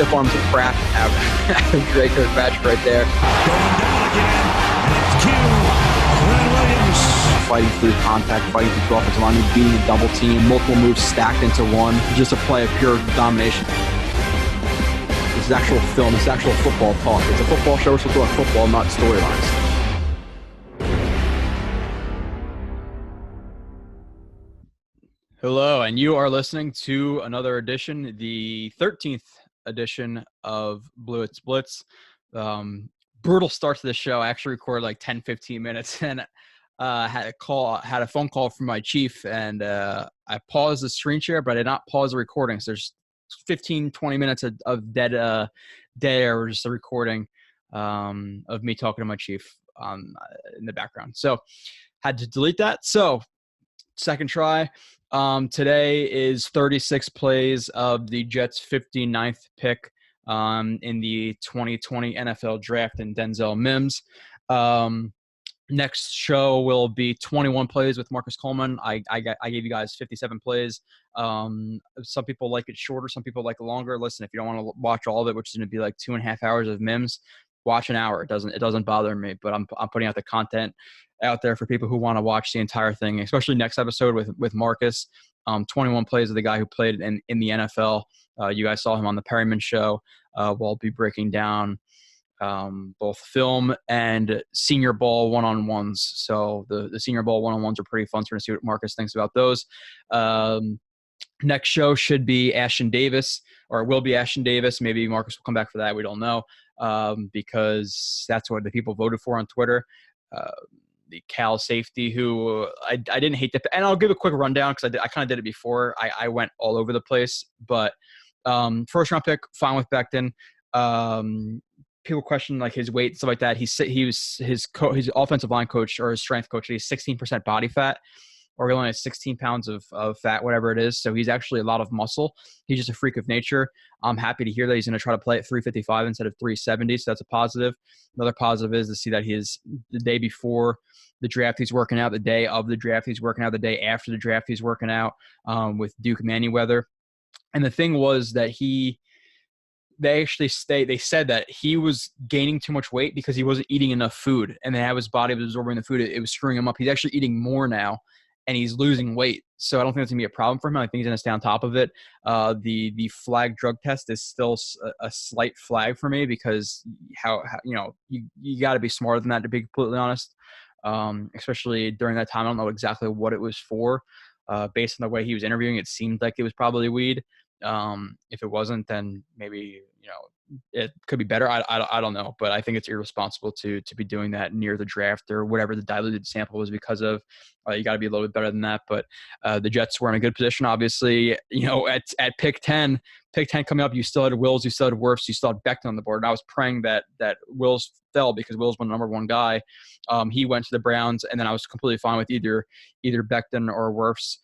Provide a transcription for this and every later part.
stiff arms of crap out of Drake Kirkpatrick right there. Going down again, and it's Q. Glenn Williams. Fighting through contact, fighting through offensive line, beating a double team, multiple moves stacked into one. Just a play of pure domination. This is actual film. This is actual football talk. It's a football show. We're supposed to talk football, not storylines. Hello, and you are listening to another edition, the 13th edition of Blewett's Blitz. Brutal start to the show. I actually recorded like 10, 15 minutes and had a phone call from my chief, and I paused the screen share, but I did not pause the recording. So there's 15, 20 minutes of dead air, or just a recording of me talking to my chief in the background. So had to delete that. So second try. Today is 36 plays of the Jets' 59th pick in the 2020 NFL Draft and Denzel Mims. Next show will be 21 plays with Marcus Coleman. I gave you guys 57 plays. Some people like it shorter. Some people like it longer. Listen, if you don't want to watch all of it, which is going to be like 2.5 hours of Mims, watch an hour. It doesn't bother me, but I'm putting out the content out there for people who want to watch the entire thing, especially next episode with Marcus. 21 plays of the guy who played in the NFL. You guys saw him on the Perryman show. We'll be breaking down both film and Senior Bowl one-on-ones. So the Senior Bowl one-on-ones are pretty fun. So we're going to see what Marcus thinks about those. Next show should be Ashton Davis, or it will be Ashton Davis. Maybe Marcus will come back for that. We don't know, because that's what the people voted for on Twitter. The Cal safety who I didn't hate – and I'll give a quick rundown because I kind of did it before. I went all over the place. But first-round pick, fine with Becton. People question like his weight and stuff like that. He was his offensive line coach or his strength coach. He's 16% body fat, or he only has 16 pounds of fat, whatever it is. So he's actually a lot of muscle. He's just a freak of nature. I'm happy to hear that he's going to try to play at 355 instead of 370. So that's a positive. Another positive is to see that he is the day before the draft, he's working out. The day of the draft, he's working out. The day after the draft, he's working out with Duke Manyweather. And the thing was that they said that he was gaining too much weight because he wasn't eating enough food, and then how his body was absorbing the food. It was screwing him up. He's actually eating more now, and he's losing weight. So I don't think that's going to be a problem for him. I think he's going to stay on top of it. The flag drug test is still a slight flag for me because how you got to be smarter than that, to be completely honest. Especially during that time, I don't know exactly what it was for. Based on the way he was interviewing, it seemed like it was probably weed. If it wasn't, then maybe it could be better. I don't know, but I think it's irresponsible to be doing that near the draft or whatever the diluted sample was because of. You got to be a little bit better than that. But the Jets were in a good position, obviously. At pick 10 coming up, you still had Wills, you still had Wirfs, you still had Becton on the board. And I was praying that Wills fell because Wills was the number one guy. He went to the Browns, and then I was completely fine with either Becton or Wirfs.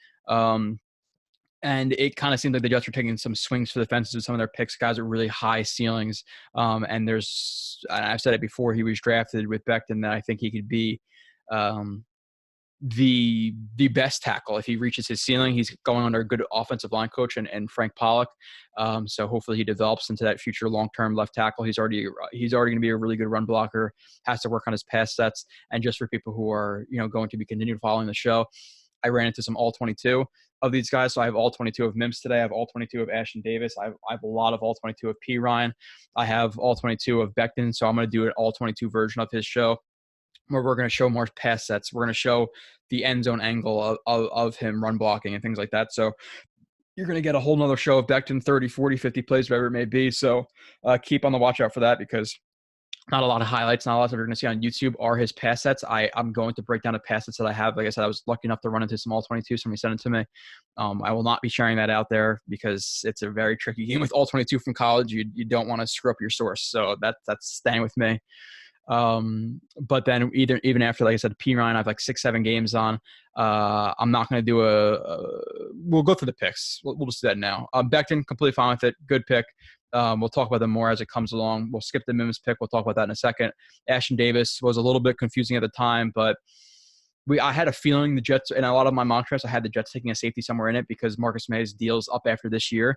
And it kind of seemed like the Jets were taking some swings for the fences with some of their picks, guys with really high ceilings. And I've said it before, he was drafted with Becton, that I think he could be the best tackle if he reaches his ceiling. He's going under a good offensive line coach and Frank Pollock. So hopefully he develops into that future long-term left tackle. He's already going to be a really good run blocker, has to work on his pass sets. And just for people who are, going to be continued following the show, I ran into some all 22 of these guys. So I have all 22 of Mims today. I have all 22 of Ashton Davis. I have a lot of all 22 of P. Ryan. I have all 22 of Becton. So I'm going to do an all 22 version of his show where we're going to show more pass sets. We're going to show the end zone angle of him run blocking and things like that. So you're going to get a whole nother show of Becton, 30, 40, 50 plays, whatever it may be. So keep on the watch out for that, because not a lot of highlights, not a lot that you're going to see on YouTube are his pass sets. I'm going to break down the pass sets that I have. Like I said, I was lucky enough to run into some all 22. Somebody sent it to me. I will not be sharing that out there because it's a very tricky game with all 22 from college. You don't want to screw up your source. So that's staying with me. But then even after, like I said, P. Ryan, I have like 6-7 games on. I'm not going to do we'll go through the picks. We'll just do that now. Becton, completely fine with it. Good pick. We'll talk about them more as it comes along. We'll skip the Mims pick. We'll talk about that in a second. Ashton Davis was a little bit confusing at the time, but I had a feeling the Jets, and a lot of my mock drafts, I had the Jets taking a safety somewhere in it because Marcus May's deal's up after this year.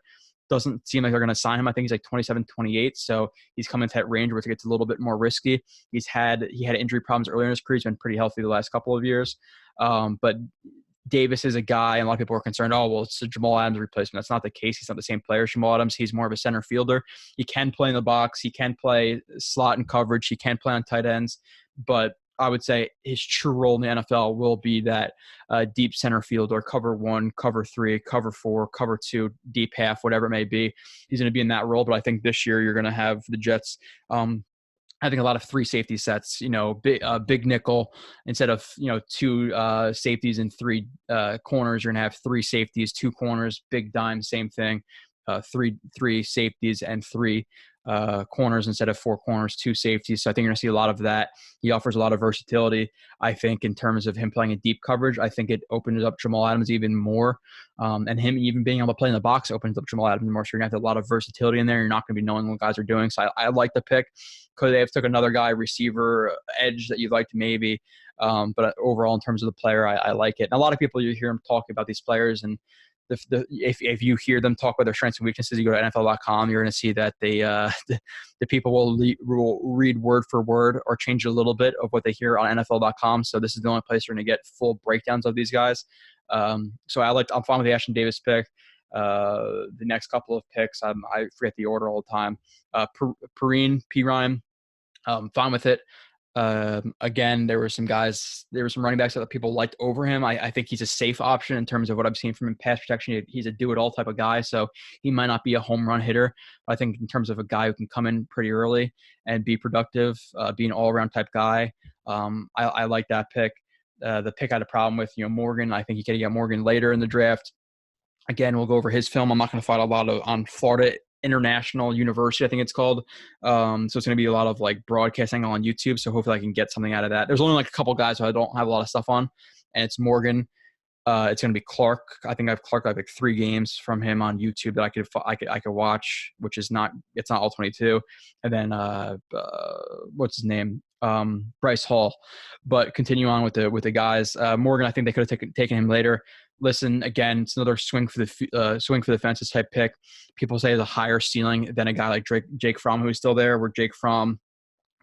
Doesn't seem like they're going to sign him. I think he's like 27, 28. So he's coming to that range where it gets a little bit more risky. He had injury problems earlier in his career. He's been pretty healthy the last couple of years. But Davis is a guy, and a lot of people are concerned, oh, well, it's a Jamal Adams replacement. That's not the case. He's not the same player as Jamal Adams. He's more of a center fielder. He can play in the box. He can play slot and coverage. He can play on tight ends. But I would say his true role in the NFL will be that deep center field, or cover 1, cover 3, cover 4, cover 2, deep half, whatever it may be. He's going to be in that role. But I think this year you're going to have the Jets I think a lot of 3 safety sets, big nickel instead of, 2 safeties and 3 corners. You're going to have 3 safeties, 2 corners, big dime, same thing. Three safeties and 3 corners instead of 4 corners, 2 safeties. So I think you're going to see a lot of that. He offers a lot of versatility. I think in terms of him playing in deep coverage, I think it opens up Jamal Adams even more. And him even being able to play in the box opens up Jamal Adams more. So you're going to have a lot of versatility in there. You're not going to be knowing what guys are doing. So I like the pick. Could they have took another guy, receiver, edge that you'd like to maybe. But overall, in terms of the player, I like it. And a lot of people, you hear them talking about these players, and if you hear them talk about their strengths and weaknesses, you go to NFL.com, you're going to see that the people will read word for word or change a little bit of what they hear on NFL.com. So this is the only place you're going to get full breakdowns of these guys. So I'm fine with the Ashton Davis pick. The next couple of picks, I forget the order all the time. Perine, fine with it. Again, there were some running backs that people liked over him. I think he's a safe option in terms of what I've seen from him in pass protection. He's a do-it-all type of guy, so he might not be a home run hitter. But I think in terms of a guy who can come in pretty early and be productive, be an all-around type guy, I like that pick. The pick I had a problem with, Morgan. I think you could get Morgan later in the draft. Again, we'll go over his film. I'm not going to fight a lot on Florida International University, I think it's called. So it's going to be a lot of like broadcasting on YouTube. So hopefully I can get something out of that. There's only like a couple guys who I don't have a lot of stuff on, and it's Morgan. It's going to be Clark. I think I have Clark. I have like 3 games from him on YouTube that I could watch, which is it's not all 22. And then what's his name? Bryce Hall. But continue on with the guys. Morgan, I think they could have taken him later. Listen, again, it's another swing for the fences type pick. People say there's a higher ceiling than a guy like Jake Fromm, who's still there, where Jake Fromm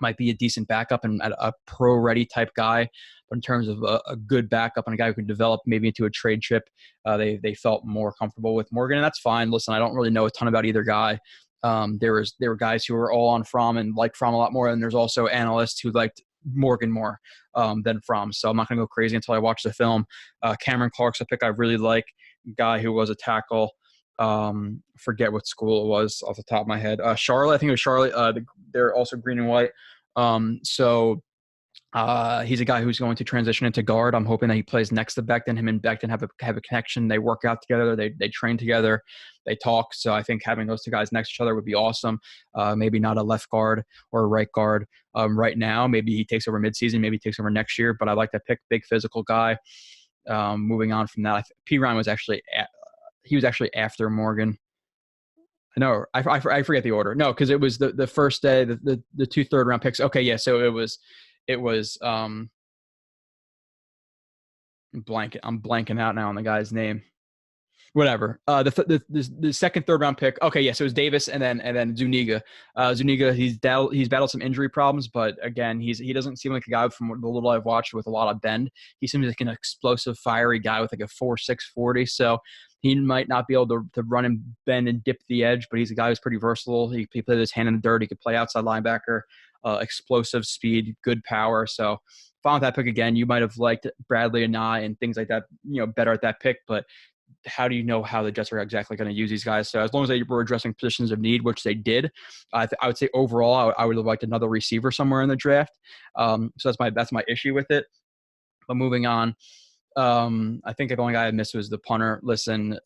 might be a decent backup and a pro-ready type guy. But in terms of a good backup and a guy who can develop maybe into a trade chip, they felt more comfortable with Morgan, and that's fine. Listen, I don't really know a ton about either guy. There were guys who were all on Fromm and liked Fromm a lot more, and there's also analysts who liked Morgan more than Fromm. So I'm not going to go crazy until I watch the film. Cameron Clark's a pick I really like, guy who was a tackle. Forget what school it was off the top of my head. Charlotte, I think it was Charlotte. They're also green and white. So he's a guy who's going to transition into guard. I'm hoping that he plays next to Becton. Him and Becton have a connection. They work out together. They train together. They talk. So I think having those 2 guys next to each other would be awesome. Maybe not a left guard or a right guard right now. Maybe he takes over midseason. Maybe he takes over next year. But I like that pick. Big physical guy. Moving on from that, P. Ryan was actually after Morgan. No, I forget the order. No, because it was the first day, the 2 third-round picks. Okay, yeah. So it was I'm blanking out now on the guy's name. Whatever. The second, third round pick. Okay, yeah. So it was Davis and then Zuniga. Zuniga, he's battled some injury problems, but again, he doesn't seem like a guy from the little I've watched with a lot of bend. He seems like an explosive, fiery guy with like a 4.6 40. So he might not be able to run and bend and dip the edge, but he's a guy who's pretty versatile. He plays his hand in the dirt. He could play outside linebacker. Explosive speed, good power. So fine with that pick again. You might have liked Bradley and I and things like that, better at that pick, but how do you know how the Jets are exactly going to use these guys? So as long as they were addressing positions of need, which they did, I would say overall, I would have liked another receiver somewhere in the draft. So that's my issue with it. But moving on, I think the only guy I missed was the punter. Listen,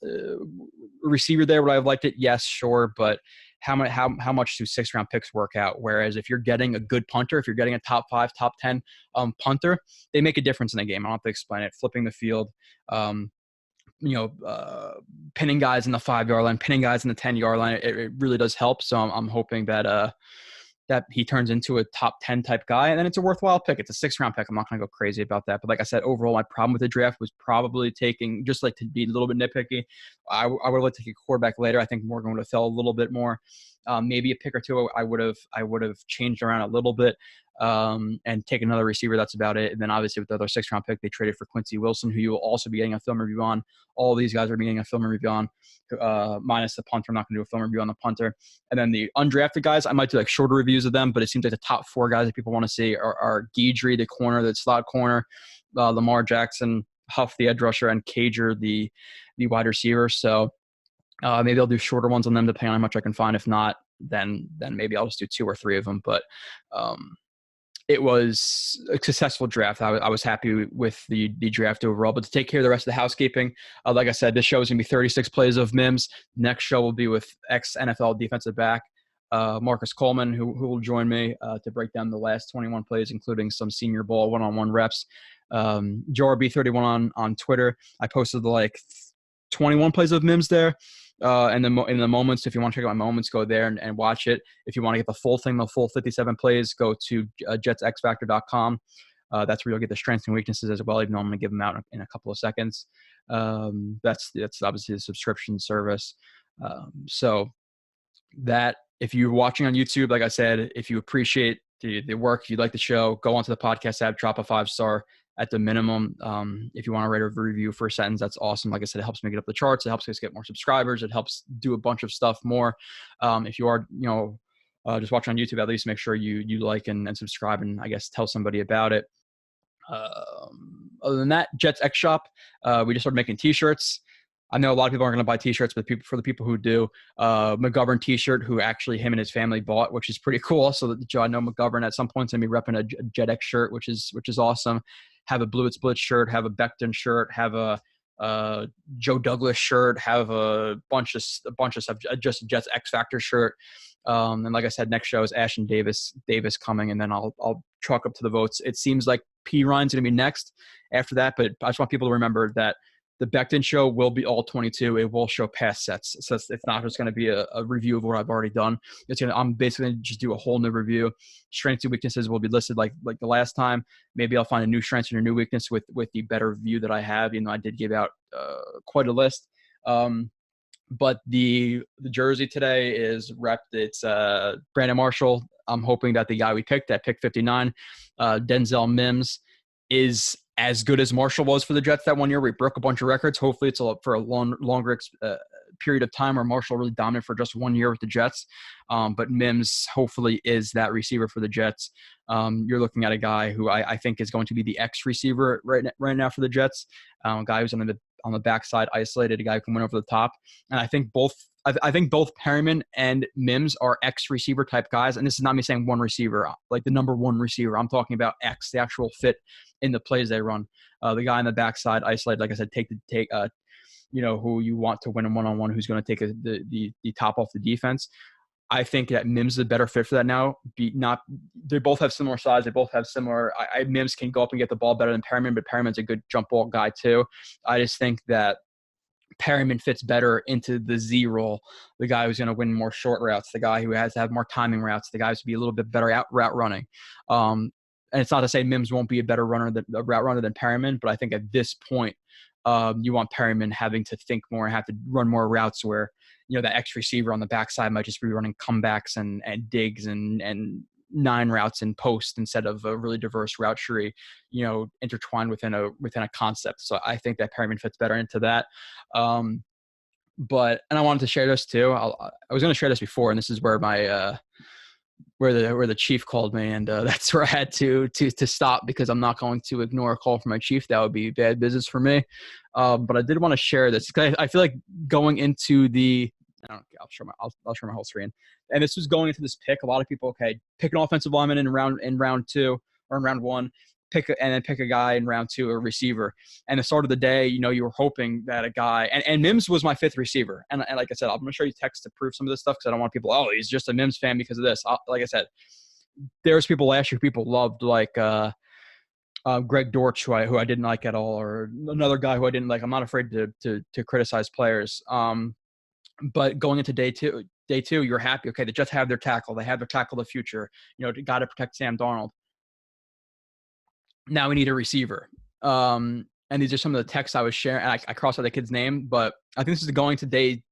receiver there, would I have liked it? Yes, sure. But how much do 6th-round picks work out? Whereas if you're getting a good punter, if you're getting a top 5, top 10 punter, they make a difference in the game. I don't have to explain it. Flipping the field, pinning guys in the 5-yard line, pinning guys in the 10-yard line, it really does help. So I'm hoping that that he turns into a top 10 type guy, and then it's a worthwhile pick. It's a 6th round pick. I'm not going to go crazy about that. But like I said, overall, my problem with the draft was probably taking, just like to be a little bit nitpicky, I would like to take a quarterback later. I think Morgan would have fell a little bit more. Maybe a pick or two I would have changed around a little bit, and take another receiver. That's about it. And then obviously with the other 6th round pick, they traded for Quincy Wilson, who you will also be getting a film review on. All these guys are getting a film review on, minus the punter. I'm not going to do a film review on the punter. And then the undrafted guys, I might do like shorter reviews of them, but it seems like the top 4 guys that people want to see are Guidry, the corner, the slot corner, Lamar Jackson, Huff, the edge rusher, and Cager, the wide receiver. So maybe I'll do shorter ones on them depending on how much I can find. If not, then maybe I'll just do 2 or 3 of them. But it was a successful draft. I was happy with the draft overall. But to take care of the rest of the housekeeping, like I said, this show is going to be 36 plays of Mims. Next show will be with ex-NFL defensive back Marcus Coleman, who will join me to break down the last 21 plays, including some Senior Bowl one-on-one reps. JRB31 on Twitter. I posted like 21 plays of Mims there. And then in the moments, if you want to check out my moments, go there and watch it. If you want to get the full thing, the full 57 plays, go to jetsxfactor.com. That's where you'll get the strengths and weaknesses as well, even though I'm going to give them out in a couple of seconds. That's obviously the subscription service. So that, if you're watching on YouTube, like I said, if you appreciate the work, if you like the show, go onto the podcast app, drop a 5-star at the minimum. If you want to write a review for a sentence, that's awesome. Like I said, it helps me get up the charts. It helps us get more subscribers. It helps do a bunch of stuff more. If you are, just watching on YouTube, at least make sure you like and subscribe, and I guess tell somebody about it. Other than that, Jets X Shop, we just started making t-shirts. I know a lot of people aren't going to buy t-shirts, but for the people who do, McGovern t-shirt, who actually him and his family bought, which is pretty cool. So that I know McGovern at some point's going to be repping a Jet X shirt, which is awesome. Have a Blewett Blitz shirt, have a Becton shirt, have a Joe Douglas shirt, have a bunch of stuff, just a Jets X Factor shirt. And like I said, next show is Ashton Davis coming, and then I'll chalk up to the votes. It seems like P. Ryan's going to be next after that, but I just want people to remember that the Becton show will be all 22. It will show past sets. So it's not just going to be a review of what I've already done. I'm basically going to just do a whole new review. Strengths and weaknesses will be listed like the last time. Maybe I'll find a new strength and a new weakness with the better view that I have. I did give out quite a list. But the jersey today is repped. It's Brandon Marshall. I'm hoping that the guy we picked at pick 59, Denzel Mims, is as good as Marshall was for the Jets that one year. We broke a bunch of records. Hopefully it's for a longer period of time where Marshall really dominated for just 1 year with the Jets. But Mims hopefully is that receiver for the Jets. You're looking at a guy who I think is going to be the X receiver right now for the Jets. A guy who's on the backside, isolated, a guy who can win over the top. And I think both Perryman and Mims are X receiver type guys. And this is not me saying one receiver, like the number one receiver. I'm talking about X, the actual fit in the plays they run. The guy on the backside, isolated, like I said, who you want to win a one-on-one, who's going to take the top off the defense. I think that Mims is a better fit for that now. They both have similar size. They both have similar. Mims can go up and get the ball better than Perryman, but Perryman's a good jump ball guy too. I just think that Perryman fits better into the Z role, the guy who's going to win more short routes, the guy who has to have more timing routes, the guy who's to be a little bit better out route running. And it's not to say Mims won't be a better route runner than Perryman, but I think at this point, you want Perryman having to think more and have to run more routes where, that X receiver on the backside might just be running comebacks and digs and 9 routes in post instead of a really diverse route tree, intertwined within a concept. So I think that Perryman fits better into that. And I wanted to share this too. I was going to share this before, and this is where my where the chief called me, and that's where I had to stop, because I'm not going to ignore a call from my chief. That would be bad business for me. But I did want to share this because I feel like going into I'll share my whole screen. And this was going into this pick. A lot of people, pick an offensive lineman in round 2 or in round 1, pick a guy in round 2, a receiver. And the start of the day, you were hoping that a guy, and Mims was my 5th receiver. And like I said, I'm going to show you text to prove some of this stuff, because I don't want people, he's just a Mims fan because of this. Like I said, there's people last year people loved, like Greg Dortch, who I didn't like at all, or another guy who I didn't like. I'm not afraid to criticize players. But going into day 2, day 2, you're happy. Okay, they just have their tackle. They have their tackle of the future. Got to protect Sam Darnold. Now we need a receiver. And these are some of the texts I was sharing. And I crossed out the kid's name, but I think this is going to day.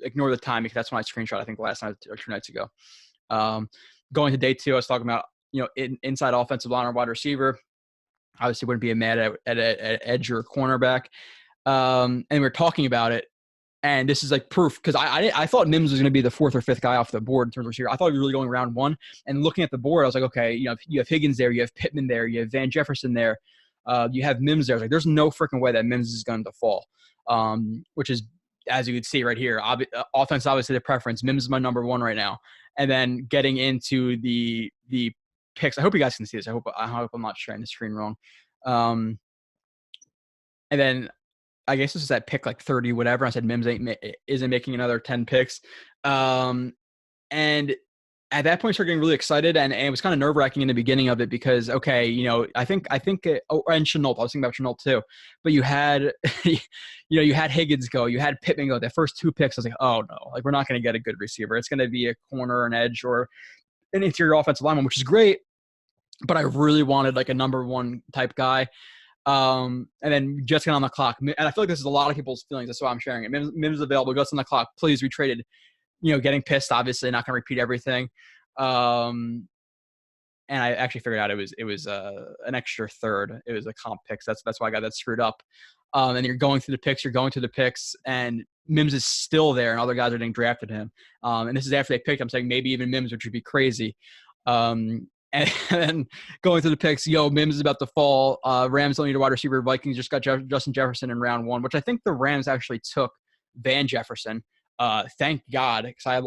Ignore the time because that's when I screenshot. I think last night or 2 nights ago. Going to day 2, I was talking about inside offensive line or wide receiver. Obviously, wouldn't be mad at edge or cornerback. And we're talking about it. And this is like proof because I thought Mims was going to be the 4th or 5th guy off the board in terms of receiver. I thought he was really going round 1. And looking at the board, I was like, okay, you have Higgins there, you have Pittman there, you have Van Jefferson there, you have Mims there. I was like, there's no freaking way that Mims is going to fall, which is, as you can see right here, offense obviously the preference. Mims is my number 1 right now. And then getting into the picks. I hope you guys can see this. I hope I'm not sharing the screen wrong. And then I guess this is at pick like 30, whatever. I said Mims isn't making another 10 picks. And at that point, I started getting really excited, and it was kind of nerve-wracking in the beginning of it because, okay, I think, and Chenault, I was thinking about Chenault too, but you had, you had Higgins go, you had Pittman go. The first 2 picks, I was like, oh no, like we're not going to get a good receiver. It's going to be a corner, an edge, or an interior offensive lineman, which is great, but I really wanted like a number 1 type guy. And then just get on the clock. And I feel like this is a lot of people's feelings. That's why I'm sharing it. Mims is available. Just on the clock. Please, we traded. Getting pissed. Obviously, not going to repeat everything. And I actually figured out it was an extra 3rd. It was a comp picks. That's why I got that screwed up. And you're going through the picks, and Mims is still there, and other guys are getting drafted him. And this is after they picked. I'm saying maybe even Mims, which would be crazy. And then going through the picks, Mims is about to fall. Rams don't need a wide receiver. Vikings just got Justin Jefferson in round 1, which I think the Rams actually took Van Jefferson. Thank God, because I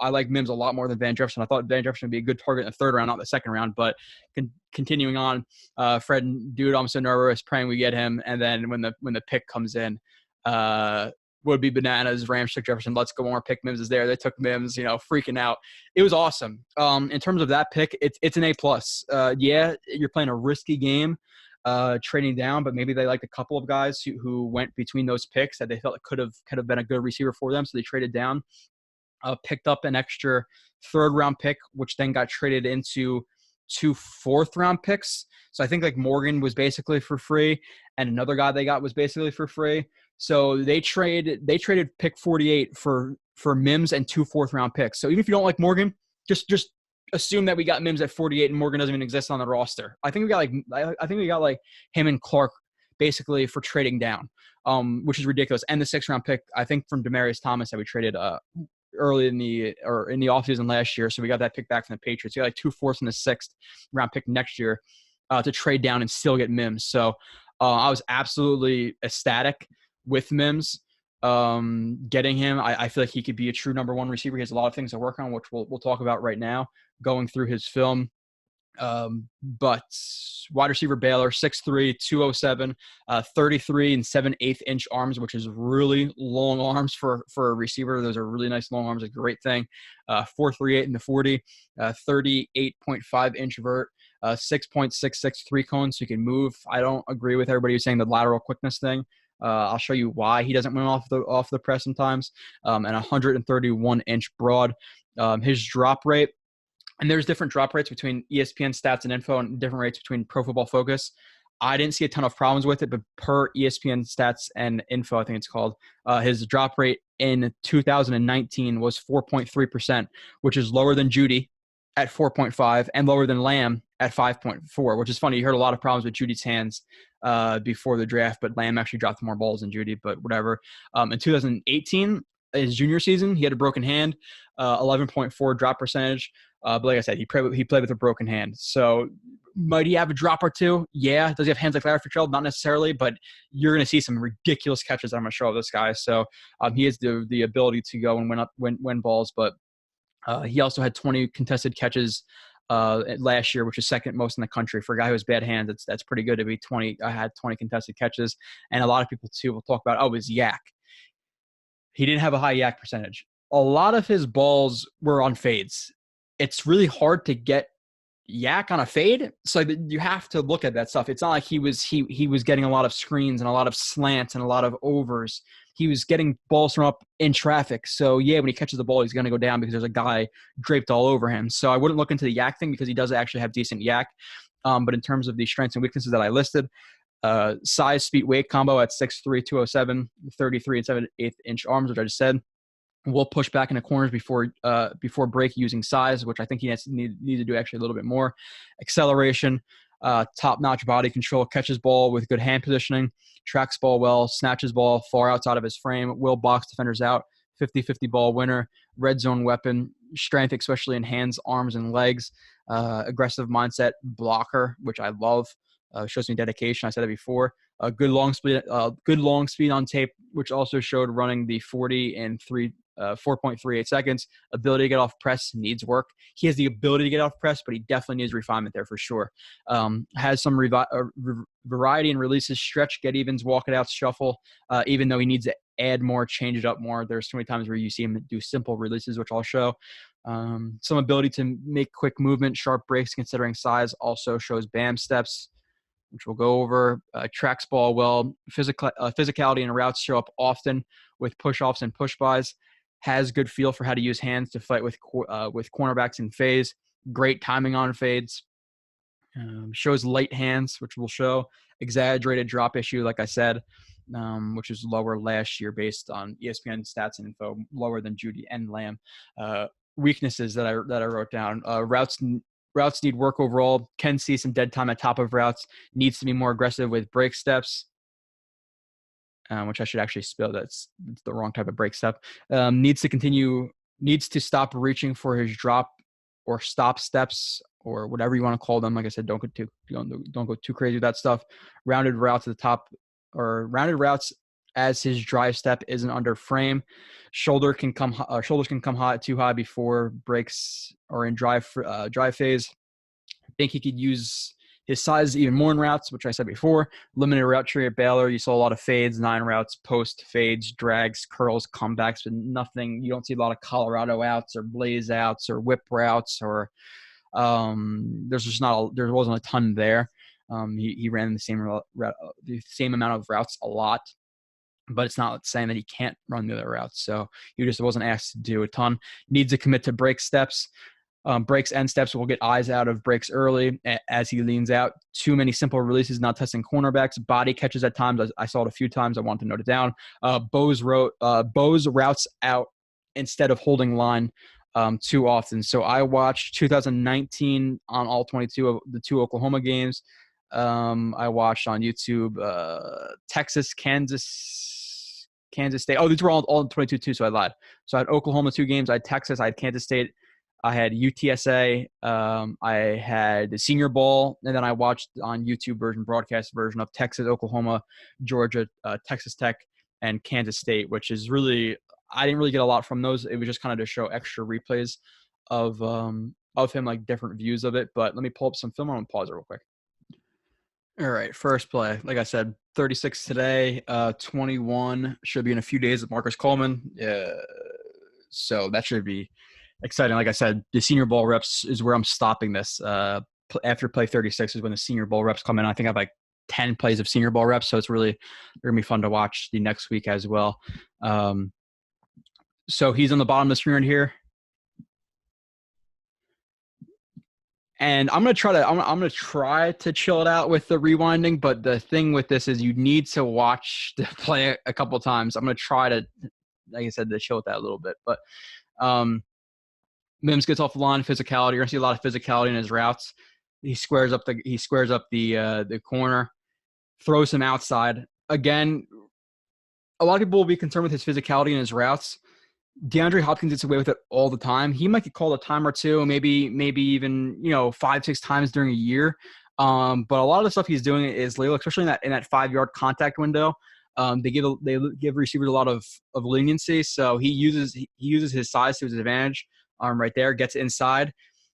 like Mims a lot more than Van Jefferson. I thought Van Jefferson would be a good target in the 3rd round, not the 2nd round. But continuing on, Fred, dude, I'm so nervous, praying we get him. And then when the pick comes in, would be bananas. Rams took Jefferson. Let's go more. Pick Mims is there. They took Mims. Freaking out. It was awesome. In terms of that pick, it's an A+. Yeah, you're playing a risky game, trading down, but maybe they liked a couple of guys who went between those picks that they felt could have been a good receiver for them, so they traded down. Picked up an extra 3rd round pick, which then got traded into 2 4th round picks. So I think like Morgan was basically for free, and another guy they got was basically for free. So they traded pick 48 for Mims and 2 4th round picks. So even if you don't like Morgan, just assume that we got Mims at 48 and Morgan doesn't even exist on the roster. I think we got like him and Clark basically for trading down, which is ridiculous. And the 6th round pick, I think from Demaryius Thomas that we traded early in the offseason last year. So we got that pick back from the Patriots. We got like 2 4ths and a 6th round pick next year to trade down and still get Mims. So I was absolutely ecstatic with Mims getting him. I feel like he could be a true number 1 receiver. He has a lot of things to work on, which we'll talk about right now, going through his film. But wide receiver Baylor, 6'3", 207, 33 and 7/8 inch arms, which is really long arms for a receiver. Those are really nice long arms, a great thing. 4.38 in the 40, 38.5 inch vert, 6.66 3-cone, so you can move. I don't agree with everybody who's saying the lateral quickness thing. I'll show you why he doesn't win off the press sometimes. And 131 inch broad. His drop rate, and there's different drop rates between ESPN stats and info, and different rates between Pro Football Focus. I didn't see a ton of problems with it, but per ESPN stats and info, I think it's called, his drop rate in 2019 was 4.3%, which is lower than Judy at 4.5 and lower than Lamb at 5.4, which is funny. You heard a lot of problems with Judy's hands before the draft, but Lamb actually dropped more balls than Judy, but whatever. In 2018, his junior season, he had a broken hand, 11.4 drop percentage. But like I said, he played with a broken hand. So might he have a drop or two? Yeah. Does he have hands like Larry Fitzgerald? Not necessarily, but you're going to see some ridiculous catches I'm going to show this guy. So he has the ability to go and win balls, but he also had 20 contested catches last year, which is 2nd most in the country for a guy who has bad hands. That's pretty good to be 20. I had 20 contested catches, and a lot of people too will talk about his yak. He didn't have a high yak percentage. A lot of his balls were on fades. It's really hard to get yak on a fade. So you have to look at that stuff. It's not like he was getting a lot of screens and a lot of slants and a lot of overs. He was getting balls from up in traffic. So yeah, when he catches the ball, he's going to go down because there's a guy draped all over him. So I wouldn't look into the yak thing because he does actually have decent yak. But in terms of the strengths and weaknesses that I listed, size, speed, weight combo at 6'3", 207, 33 and 7/8 inch arms, which I just said. Will push back in the corners before break using size, which I think he needs to do actually a little bit more. Acceleration, top-notch body control, catches ball with good hand positioning, tracks ball well, snatches ball far outside of his frame, will box defenders out, 50-50 ball winner, red zone weapon, strength, especially in hands, arms, and legs, aggressive mindset, blocker, which I love. Shows me dedication. I said it before. Good long speed on tape, which also showed running the 40 in 4.38 seconds. Ability to get off press needs work. He has the ability to get off press, but he definitely needs refinement there for sure. Has some variety in releases, stretch, get evens, walk it out, shuffle, even though he needs to add more, change it up more. There's so many times where you see him do simple releases, which I'll show. Some ability to make quick movement, sharp breaks considering size, also shows BAM steps, which we'll go over. Tracks ball well. Physicality and routes show up often with push-offs and push-bys. Has good feel for how to use hands to fight with cornerbacks in phase. Great timing on fades. Shows light hands, which we'll show. Exaggerated drop issue, like I said, which is lower last year based on ESPN stats and info, lower than Judy and Lamb. Weaknesses that I wrote down. Routes need work overall. Can see some dead time at top of routes. Needs to be more aggressive with break steps, which I should actually spell. That's the wrong type of break step. Needs to stop reaching for his drop or stop steps or whatever you want to call them. Like I said, don't go too crazy with that stuff. Rounded routes at the top or rounded routes as his drive step isn't under frame. Shoulders can come too high before breaks or in drive phase. I think he could use his size even more in routes, which I said before. Limited route tree at Baylor. You saw a lot of fades, 9 routes, post fades, drags, curls, comebacks, but nothing. You don't see a lot of Colorado outs or blaze outs or whip routes or there wasn't a ton there. He ran the same amount of routes a lot, but it's not saying that he can't run the other routes. So he just wasn't asked to do a ton. Needs to commit to break steps. Breaks and steps will get eyes out of breaks early as he leans out. Too many simple releases, not testing cornerbacks. Body catches at times. I saw it a few times. I want to note it down. Bose routes out instead of holding line too often. So I watched 2019 on all 22 of the 2 Oklahoma games. I watched on YouTube Texas, Kansas State. Oh, these were all 22 too, so I lied. So I had Oklahoma 2 games. I had Texas. I had Kansas State. I had UTSA. I had the Senior Bowl, and then I watched on YouTube broadcast version of Texas, Oklahoma, Georgia, Texas Tech, and Kansas State, which is really I didn't really get a lot from those. It was just kind of to show extra replays of him, like different views of it. But let me pull up some film. I'm gonna pause it real quick. All right, first play. Like I said, 36 today, 21 should be in a few days with Marcus Coleman. So that should be exciting. Like I said, the Senior Bowl reps is where I'm stopping this. After play 36 is when the Senior Bowl reps come in. I think I have like 10 plays of Senior Bowl reps, so it's really going to be fun to watch the next week as well. So he's on the bottom of the screen right here. And I'm gonna try to chill it out with the rewinding, but the thing with this is you need to watch the play a couple of times. I'm gonna try to, like I said, to chill with that a little bit. But Mims gets off the line, physicality. You're gonna see a lot of physicality in his routes. He squares up the corner, throws him outside. Again, a lot of people will be concerned with his physicality in his routes. DeAndre Hopkins gets away with it all the time. He might get called a time or two, maybe even 5-6 times during a year. But a lot of the stuff he's doing is legal, especially in that 5-yard contact window. They give receivers a lot of leniency, so he uses his size to his advantage. Right there, gets inside.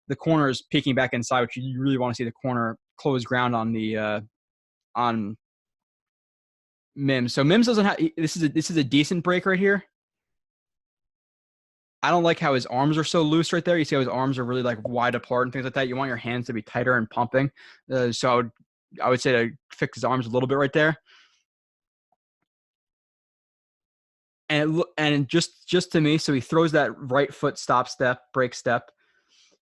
The corner is peeking back inside, which you really want to see the corner close ground on the on Mims. So Mims doesn't have. This is a decent break right here. I don't like how his arms are so loose right there. You see how his arms are really like wide apart and things like that. You want your hands to be tighter and pumping. So I would say to fix his arms a little bit right there. And just to me, so he throws that right foot stop step, break step.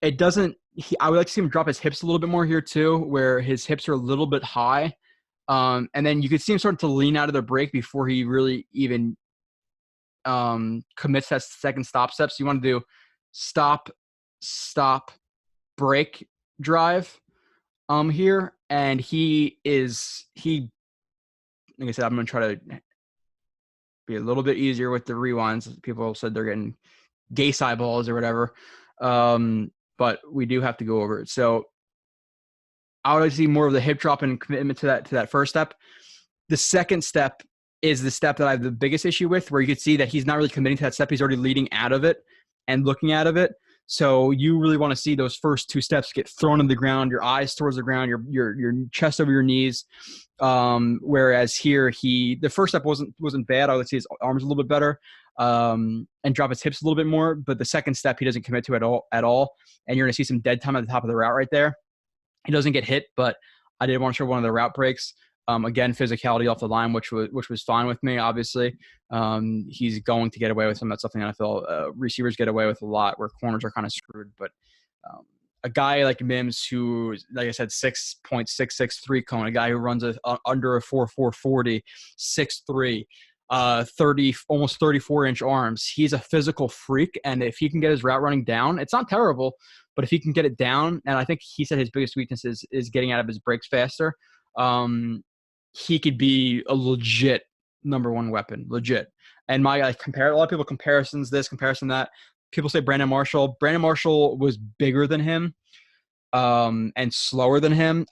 It doesn't. I would like to see him drop his hips a little bit more here too, where his hips are a little bit high, and then you could see him starting to lean out of the break before he really even commits that second stop step. So you want to do stop, stop, break, drive here, and he like I said, I'm gonna try to be a little bit easier with the rewinds. People said they're getting Gase eyeballs or whatever. But we do have to go over it. So I would like to see more of the hip drop and commitment to that first step. The second step is the step that I have the biggest issue with, where you could see that he's not really committing to that step. He's already leading out of it and looking out of it. So you really want to see those first two steps get thrown on the ground, your eyes towards the ground, your chest over your knees. Whereas here the first step wasn't bad. I would see his arms a little bit better, and drop his hips a little bit more. But the second step he doesn't commit to at all. And you're going to see some dead time at the top of the route right there. He doesn't get hit, but I did want to show one of the route breaks. Again, physicality off the line, which was fine with me, obviously. He's going to get away with some. That's something NFL receivers get away with a lot, where corners are kind of screwed. But a guy like Mims, who, like I said, 6.663 cone, a guy who runs under a 4.440, 6'3", 30, almost 34-inch arms. He's a physical freak, and if he can get his route running down, it's not terrible, but if he can get it down, and I think he said his biggest weakness is getting out of his breaks faster. He could be a legit number one weapon, legit. And a lot of people comparison that. People say Brandon Marshall. Brandon Marshall was bigger than him, and slower than him.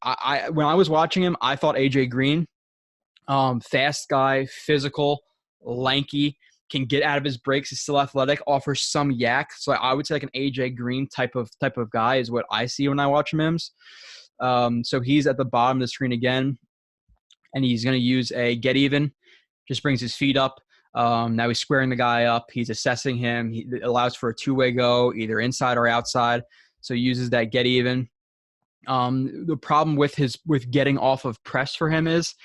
When I was watching him, I thought AJ Green, fast guy, physical, lanky, can get out of his breaks, is still athletic, offers some yak. So I would say like an AJ Green type of guy is what I see when I watch Mims. So he's at the bottom of the screen again, and he's going to use a get even. Just brings his feet up. Now he's squaring the guy up. He's assessing him. He allows for a two-way go, either inside or outside. So he uses that get even. The problem with getting off of press for him is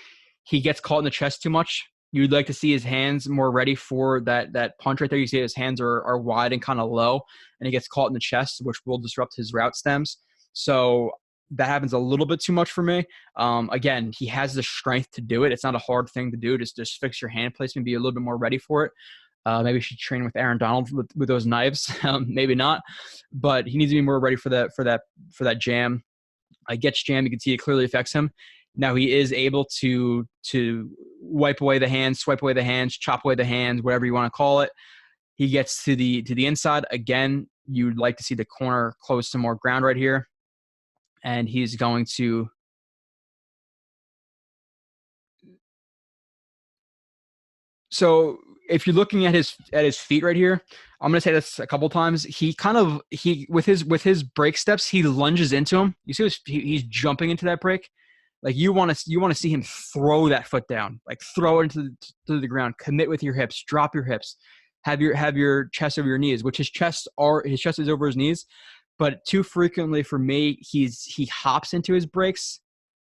he gets caught in the chest too much. You'd like to see his hands more ready for that punch right there. You see his hands are wide and kind of low, and he gets caught in the chest, which will disrupt his route stems. So that happens a little bit too much for me. Again, he has the strength to do it. It's not a hard thing to do. Just fix your hand placement, be a little bit more ready for it. Maybe you should train with Aaron Donald with those knives. Maybe not, but he needs to be more ready for that jam. Gets jammed. You can see it clearly affects him. Now he is able to wipe away the hands, swipe away the hands, chop away the hands, whatever you want to call it. He gets to the inside. Again, you'd like to see the corner close some more ground right here. And he's going to so if you're looking at his feet right here, I'm going to say this a couple times. He with his break steps, he lunges into him. You see he's jumping into that break. Like you want to see him throw that foot down, like throw it to the ground, commit with your hips, drop your hips, have your chest over your knees, which his chest is over his knees. But too frequently for me, he hops into his breaks.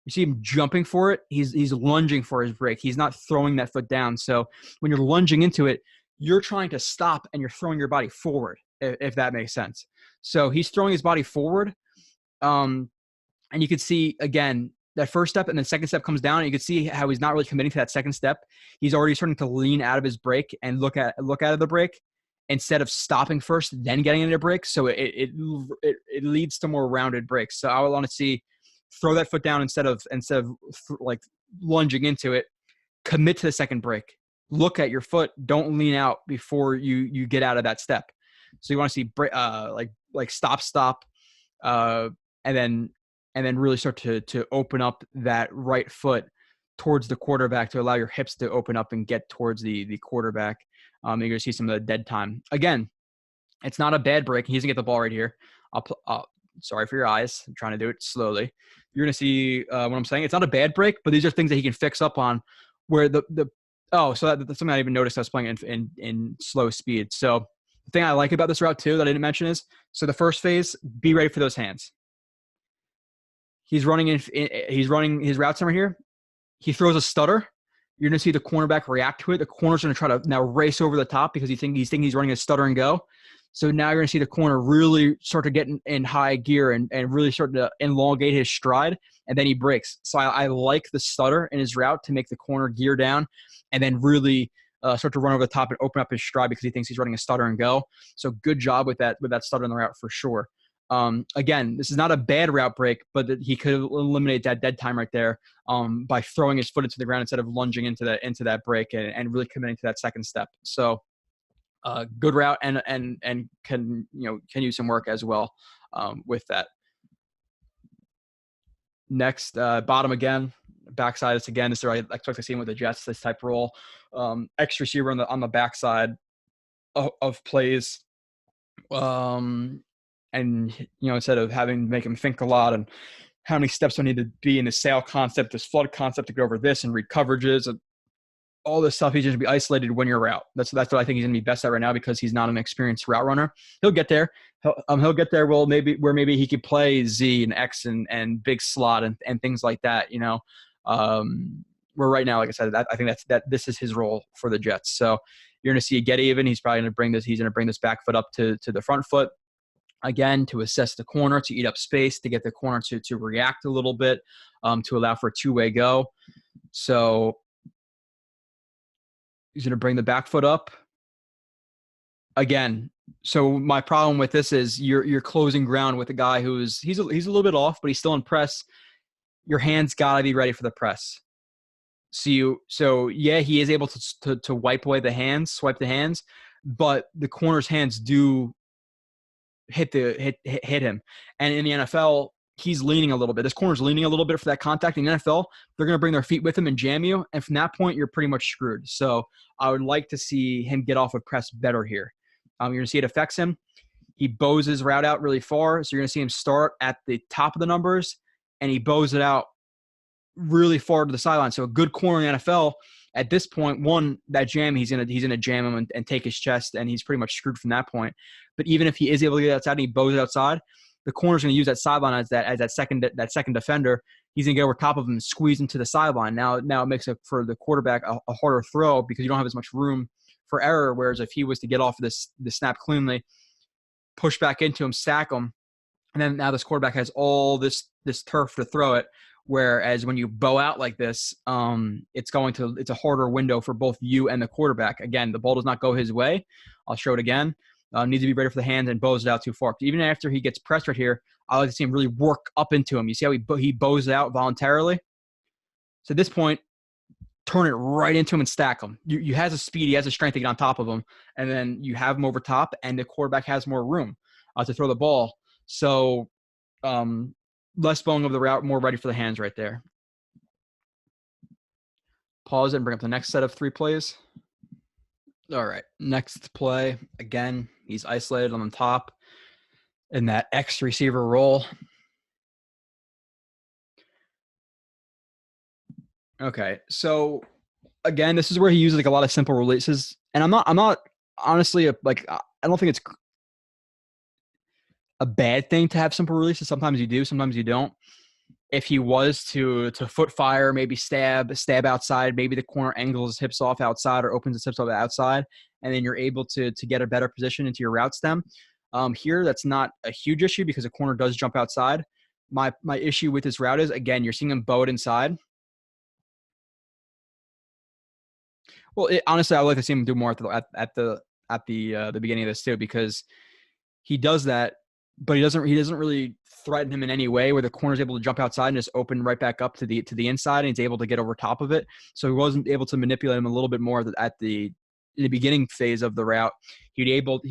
You see him jumping for it. He's lunging for his break. He's not throwing that foot down. So when you're lunging into it, you're trying to stop and you're throwing your body forward, if that makes sense. So he's throwing his body forward. And you can see, again, that first step and the second step comes down. And you can see how he's not really committing to that second step. He's already starting to lean out of his break and look out of the break, instead of stopping first, then getting into a break. So it leads to more rounded breaks. So I would want to see throw that foot down instead of like lunging into it. Commit to the second break. Look at your foot. Don't lean out before you get out of that step. So you want to see like stop, and then really start to open up that right foot towards the quarterback to allow your hips to open up and get towards the quarterback. You're going to see some of the dead time. Again, it's not a bad break. He doesn't get the ball right here. Sorry for your eyes. I'm trying to do it slowly. You're going to see what I'm saying. It's not a bad break, but these are things that he can fix up on where so that's something I even noticed I was playing in slow speed. So The thing I like about this route too that I didn't mention is, so the first phase, be ready for those hands. He's running he's running his route somewhere here. He throws a stutter. You're going to see the cornerback react to it. The corner's going to try to now race over the top because he's thinking he's running a stutter and go. So now you're going to see the corner really start to get in high gear and really start to elongate his stride, and then he breaks. So I like the stutter in his route to make the corner gear down and then really start to run over the top and open up his stride because he thinks he's running a stutter and go. So good job with that stutter in the route for sure. Again, this is not a bad route break, but he could eliminate that dead time right there by throwing his foot into the ground instead of lunging into that break and really committing to that second step. So good route and can use some work as well with that. Next, bottom again, backside. This again, this is what I expect to see him with the Jets. This type role, X receiver on the backside of plays. And instead of having to make him think a lot and how many steps I need to be in the sail concept, this flood concept to get over this and read coverages and all this stuff, he's going to be isolated when you're out. That's what I think he's going to be best at right now because he's not an experienced route runner. He'll get there. He'll get there. Well, maybe he could play Z and X and big slot and things like that. Where right now, like I said, I think this is his role for the Jets. So you're going to see a get even. He's probably going to bring this. He's going to bring this back foot up to the front foot. Again, to assess the corner, to eat up space, to get the corner to react a little bit, to allow for a two-way go. So he's going to bring the back foot up. Again, so my problem with this is you're closing ground with a guy he's a little bit off, but he's still in press. Your hands got to be ready for the press. So he is able to wipe away the hands, swipe the hands, but the corner's hands do hit him. And in the NFL, he's leaning a little bit. This corner's leaning a little bit for that contact. In the NFL, they're going to bring their feet with him and jam you. And from that point, you're pretty much screwed. So I would like to see him get off of press better here. You're going to see it affects him. He bows his route out really far. So you're going to see him start at the top of the numbers, and he bows it out really far to the sideline. So a good corner in the NFL at this point, that jam, he's gonna jam him and take his chest, and he's pretty much screwed from that point. But even if he is able to get outside and he bows it outside, the corner's going to use that sideline as that second defender. He's going to get over top of him and squeeze him to the sideline. Now it makes it for the quarterback a harder throw because you don't have as much room for error. Whereas if he was to get off the snap cleanly, push back into him, sack him, and then now this quarterback has all this turf to throw it. Whereas when you bow out like this, it's a harder window for both you and the quarterback. Again, the ball does not go his way. I'll show it again. Needs to be ready for the hands and bows it out too far. Even after he gets pressed right here, I like to see him really work up into him. You see how he bows it out voluntarily? So at this point, turn it right into him and stack him. You has the speed, he has the strength to get on top of him, and then you have him over top, and the quarterback has more room to throw the ball. So less bowing of the route, more ready for the hands right there. Pause it and bring up the next set of 3 plays. All right, next play. Again, he's isolated on the top in that X receiver role. Okay, so again, this is where he uses like a lot of simple releases, and I'm not honestly I don't think it's a bad thing to have simple releases. Sometimes you do, sometimes you don't. If he was to foot fire, maybe stab outside, maybe the corner angles his hips off outside or opens his hips off outside, and then you're able to get a better position into your route stem. Here, that's not a huge issue because the corner does jump outside. My issue with this route is, again, you're seeing him bow it inside. Well, honestly, I would like to see him do more at the beginning of this too, because he does that, but he doesn't really threaten him in any way where the corner is able to jump outside and just open right back up to the inside, and he's able to get over top of it. So he wasn't able to manipulate him a little bit more in the beginning phase of the route. He'd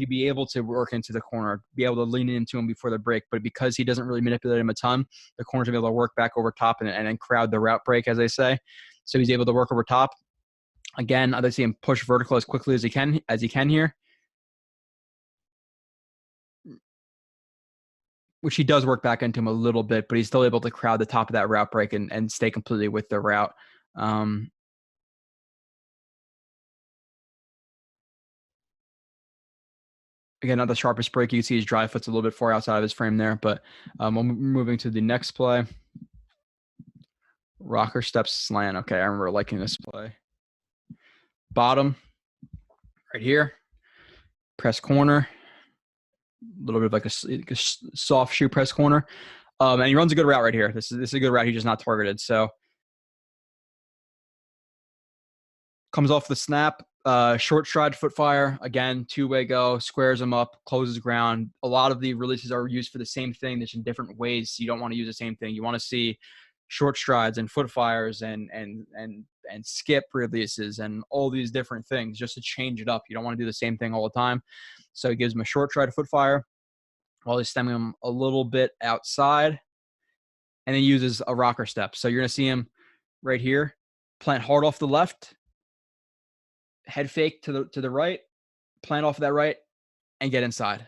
be able to work into the corner, be able to lean into him before the break. But because he doesn't really manipulate him a ton, the corner's gonna be able to work back over top and then crowd the route break, as they say. So he's able to work over top. Again, I'd like to see him push vertical as quickly as he can here, which he does work back into him a little bit, but he's still able to crowd the top of that route break and stay completely with the route. Again, not the sharpest break. You can see his drive foot's a little bit far outside of his frame there, but I'm moving to the next play. Rocker step slant. Okay, I remember liking this play. Bottom, right here. Press corner. A little bit of like a soft shoe press corner. And he runs a good route right here. This is a good route. He's just not targeted. So comes off the snap. Short stride foot fire. Again, two-way go. Squares him up. Closes ground. A lot of the releases are used for the same thing. There's in different ways. You don't want to use the same thing. You want to see short strides and foot fires and skip releases and all these different things just to change it up. You don't want to do the same thing all the time. So he gives him a short stride foot fire while he's stemming him a little bit outside, and then uses a rocker step. So you're going to see him right here, plant hard off the left, head fake to the right, plant off of that right, and get inside.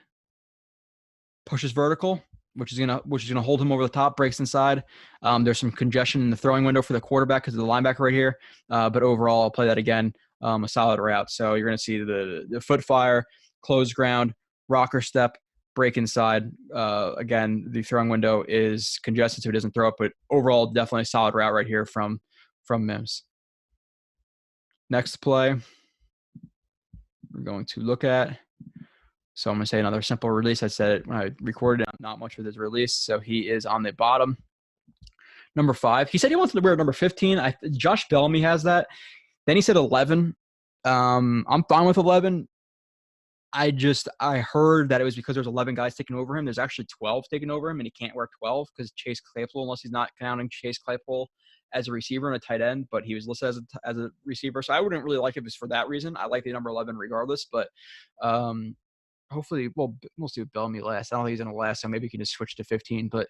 Pushes vertical, which is gonna hold him over the top, breaks inside. There's some congestion in the throwing window for the quarterback because of the linebacker right here. But overall, I'll play that again. A solid route. So you're gonna see the foot fire, close ground, rocker step, break inside. Again, the throwing window is congested, so he doesn't throw it. But overall, definitely a solid route right here from Mims. Next play we're going to look at. So I'm going to say another simple release. I said it when I recorded it. Not much with his release. So he is on the bottom. Number 5. He said he wants to wear number 15. Josh Bellamy has that. Then he said 11. I'm fine with 11. I heard that it was because there's 11 guys taking over him. There's actually 12 taking over him, and he can't wear 12 because Chase Claypool, unless he's not counting Chase Claypool as a receiver and a tight end, but he was listed as a receiver. So I wouldn't really like it if it's for that reason. I like the number 11 regardless, but hopefully, we'll see with Bellamy last. I don't think he's going to last, so maybe he can just switch to 15. But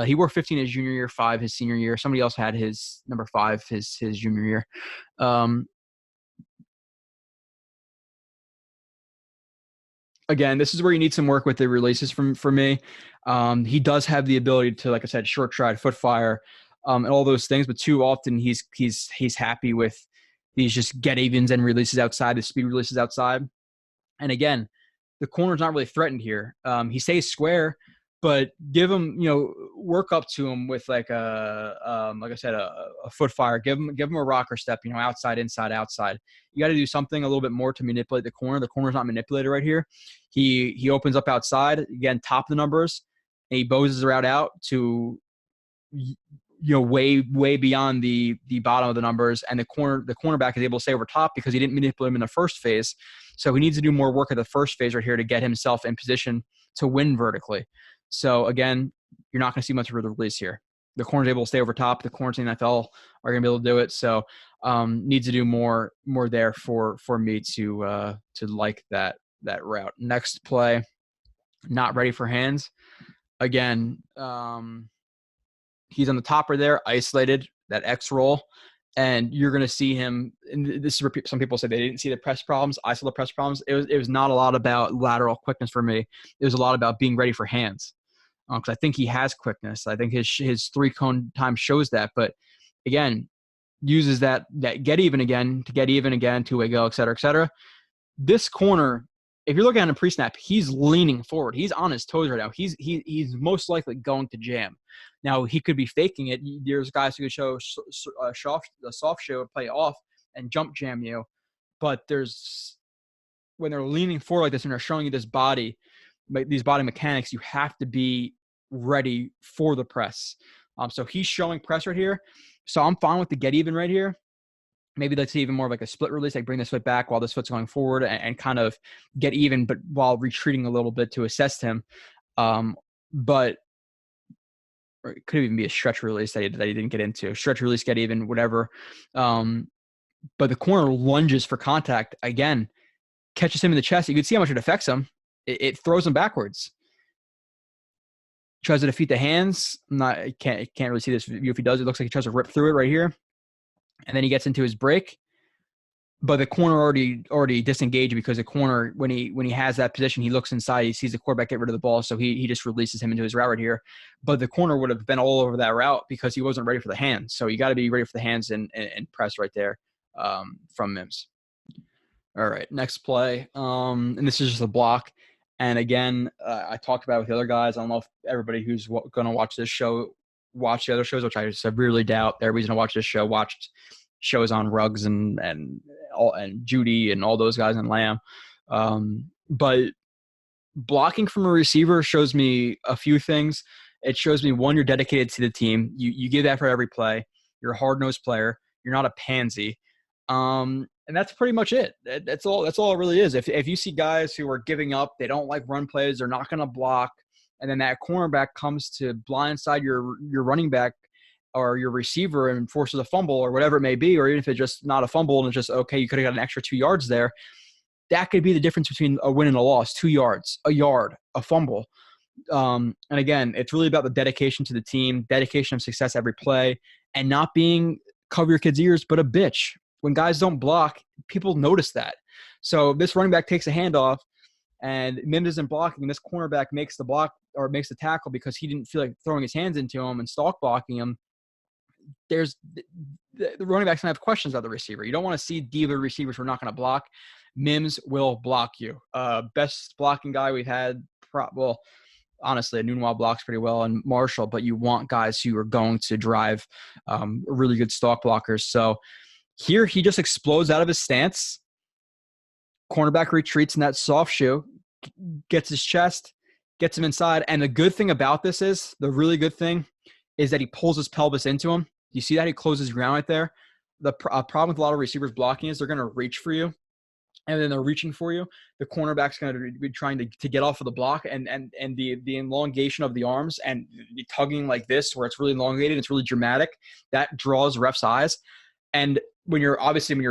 he wore 15 his junior year, 5 his senior year. Somebody else had his number 5 his junior year. Again, this is where you need some work with the releases for me. He does have the ability to, like I said, short stride, foot fire, and all those things. But too often he's happy with these just get evens and releases outside, the speed releases outside. And again, the corner's not really threatened here. He stays square, but give him, work up to him with like like I said, a foot fire. Give him a rocker step, outside, inside, outside. You got to do something a little bit more to manipulate the corner. The corner's not manipulated right here. He opens up outside, again, top of the numbers, and he bows his route out to, way beyond the bottom of the numbers, and the cornerback is able to stay over top because he didn't manipulate him in the first phase. So he needs to do more work at the first phase right here to get himself in position to win vertically. So again, you're not going to see much of a release here. The corner's able to stay over top. The corners in the NFL are going to be able to do it. So needs to do more there for me to like that route. Next play, not ready for hands. Again, he's on the top right there, isolated, that X roll. And you're going to see him, and this is where some people say they didn't see the press problems. I saw the press problems. It was not a lot about lateral quickness for me. It was a lot about being ready for hands. Because I think he has quickness. I think his 3-cone time shows that. But again, uses that get even again to get even again, two-way go, et cetera, et cetera. This corner, if you're looking at him pre-snap, he's leaning forward. He's on his toes right now. He's most likely going to jam. Now, he could be faking it. There's guys who could show the soft show, play off, and jump jam you. But when they're leaning forward like this and they're showing you this body, these body mechanics, you have to be ready for the press. So he's showing press right here. So I'm fine with the get even right here. Maybe let's see even more of like a split release, like bring this foot back while this foot's going forward and kind of get even, but while retreating a little bit to assess him. But it could even be a stretch release that he didn't get into. Stretch release, get even, whatever. But the corner lunges for contact. Again, catches him in the chest. You can see how much it affects him. It throws him backwards. Tries to defeat the hands. Can't really see this view if he does. It looks like he tries to rip through it right here. And then he gets into his break. But the corner already disengaged because the corner, when he has that position, he looks inside, he sees the quarterback get rid of the ball, so he just releases him into his route right here. But the corner would have been all over that route because he wasn't ready for the hands. So you got to be ready for the hands and press right there from Mims. All right, next play. And this is just a block. And again, I talked about it with the other guys. I don't know if everybody who's going to watch this show watched the other shows, which I severely doubt. Everybody's going to watch this show, watched shows on Ruggs and Judy and all those guys and Lamb. But blocking from a receiver shows me a few things. It shows me, one, you're dedicated to the team. You give effort every play. You're a hard-nosed player. You're not a pansy. And that's pretty much it. That's all it really is. If you see guys who are giving up, they don't like run plays, they're not going to block, and then that cornerback comes to blindside your running back or your receiver and forces a fumble or whatever it may be, or even if it's just not a fumble and it's just, okay, you could have got an extra 2 yards there, that could be the difference between a win and a loss. 2 yards, a yard, a fumble. And again, it's really about the dedication to the team, dedication of success every play, and not being cover your kids' ears, but a bitch. When guys don't block, people notice that. So this running back takes a handoff, and Mims isn't blocking, and this cornerback makes the block or makes the tackle because he didn't feel like throwing his hands into him and stalk blocking him. The running back's going to have questions about the receiver. You don't want to see diva receivers who are not going to block. Mims will block you. Best blocking guy we've had, honestly, Nunwa blocks pretty well, and Marshall, but you want guys who are going to drive really good stalk blockers. So here he just explodes out of his stance. Cornerback retreats in that soft shoe, gets his chest, gets him inside. And the good thing about this is, the really good thing is that he pulls his pelvis into him. You see that? He closes ground right there. The problem with a lot of receivers blocking is they're going to reach for you, and then they're reaching for you. The cornerback's going to be trying to get off of the block, and the elongation of the arms and the tugging like this, where it's really elongated, it's really dramatic, that draws refs' eyes. And when you're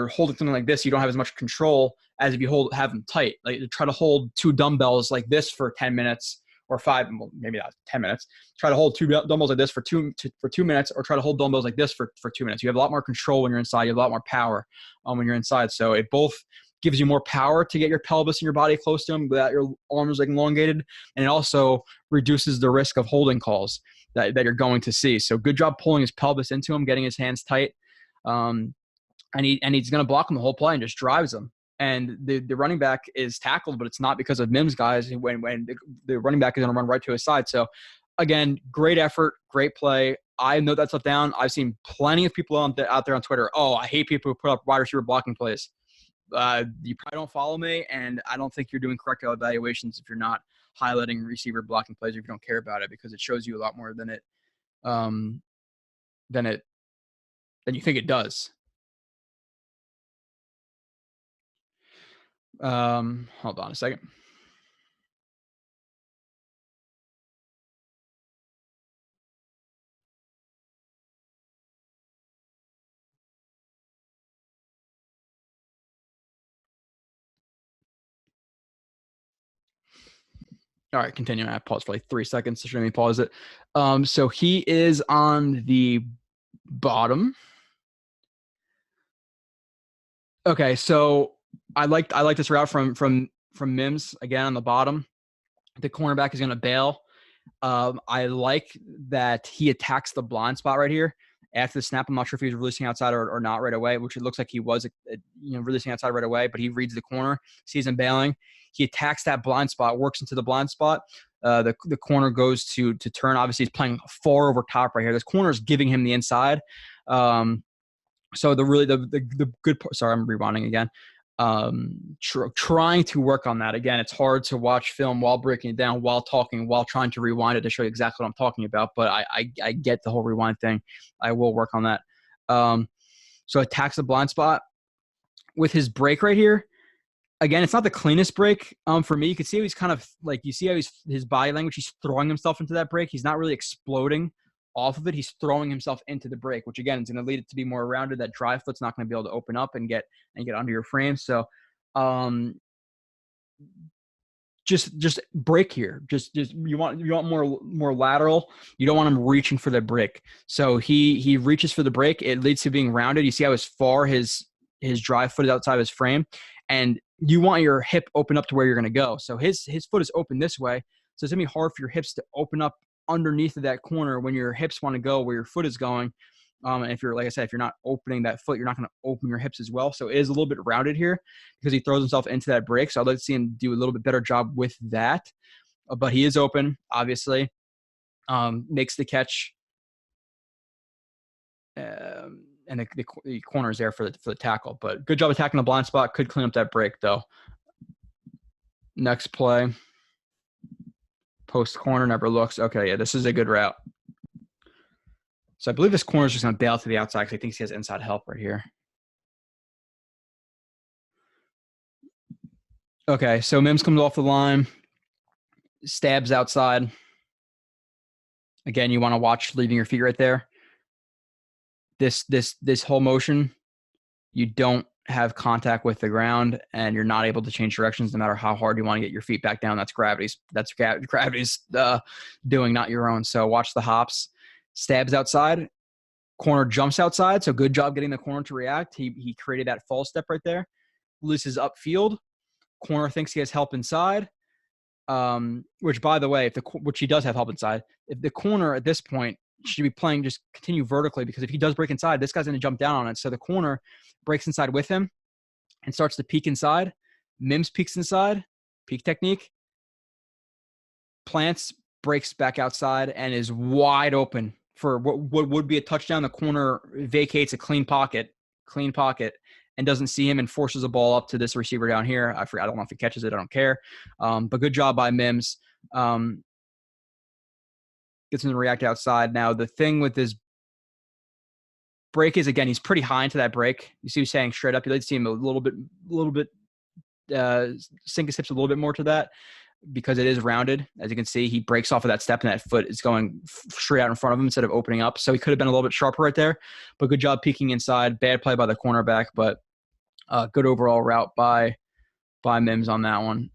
holding something like this, you don't have as much control as if you have them tight. Like, you try to hold 2 dumbbells like this for 10 minutes or 5, well, maybe not 10 minutes. Try to hold 2 dumbbells like this for 2 minutes, or try to hold dumbbells like this for 2 minutes. You have a lot more control when you're inside. You have a lot more power when you're inside. So it both gives you more power to get your pelvis and your body close to him without your arms like elongated, and it also reduces the risk of holding calls that you're going to see. So good job pulling his pelvis into him, getting his hands tight. And he's going to block him the whole play and just drives him. And the running back is tackled, but it's not because of Mims, guys, when the running back is going to run right to his side. So, again, great effort, great play. I know that stuff down. I've seen plenty of people out there on Twitter, I hate people who put up wide receiver blocking plays. You probably don't follow me, and I don't think you're doing correct evaluations if you're not highlighting receiver blocking plays, or if you don't care about it, because it shows you a lot more than you think it does. Hold on a second. All right, continue. I paused for like 3 seconds to show me pause it. So he is on the bottom. Okay, so I like this route from Mims again on the bottom. The cornerback is going to bail. I like that he attacks the blind spot right here after the snap. I'm not sure if he was releasing outside or not right away, which it looks like he was, releasing outside right away. But he reads the corner, sees him bailing. He attacks that blind spot, works into the blind spot. The corner goes to turn. Obviously, he's playing far over top right here. This corner is giving him the inside. So the good part. Sorry, I'm rewinding again. Trying to work on that. Again, it's hard to watch film while breaking it down, while talking, while trying to rewind it to show you exactly what I'm talking about. But I get the whole rewind thing. I will work on that. So attacks the blind spot with his break right here. Again, it's not the cleanest break for me. You can see how he's kind of like, you see how his body language, he's throwing himself into that break. He's not really exploding off of it. He's throwing himself into the break, which again is going to lead it to be more rounded. That drive foot's not going to be able to open up and get under your frame. So just break here. Just you want more lateral. You don't want him reaching for the break. So he reaches for the break. It leads to being rounded. You see how far his drive foot is outside of his frame, and you want your hip open up to where you're going to go. So his foot is open this way. So it's going to be hard for your hips to open up underneath of that corner when your hips want to go where your foot is going. And if you're, like I said, if you're not opening that foot, you're not going to open your hips as well. So it is a little bit rounded here because he throws himself into that break. So I'd like to see him do a little bit better job with that. But he is open, obviously. Makes the catch. And the corner is there for the tackle. But good job attacking the blind spot. Could clean up that break, though. Next play. Post corner never looks. Okay, yeah, this is a good route. So I believe this corner is just going to bail to the outside because he thinks he has inside help right here. Okay, so Mims comes off the line, stabs outside. Again, you want to watch leaving your feet right there. This whole motion, you don't have contact with the ground, and you're not able to change directions no matter how hard you want to get your feet back down. That's gravity's doing, not your own. So watch the hops. Stabs outside. Corner jumps outside, so good job getting the corner to react. He created that false step right there. Releases upfield. Corner thinks he has help inside, which, by the way, which he does have help inside. If the corner at this point should be playing, just continue vertically, because if he does break inside, this guy's going to jump down on it. So the corner breaks inside with him and starts to peek inside. Mims peeks inside, peek technique. Plants, breaks back outside, and is wide open for what would be a touchdown. The corner vacates a clean pocket, and doesn't see him and forces a ball up to this receiver down here. I don't know if he catches it. I don't care. But good job by Mims. Gets him to react outside. Now, the thing with this break is, again, he's pretty high into that break. You see he's staying straight up. You'd like to see him a little bit sink his hips a little bit more to that, because it is rounded. As you can see, he breaks off of that step and that foot is going straight out in front of him instead of opening up. So he could have been a little bit sharper right there, but good job peeking inside. Bad play by the cornerback, but good overall route by Mims on that one.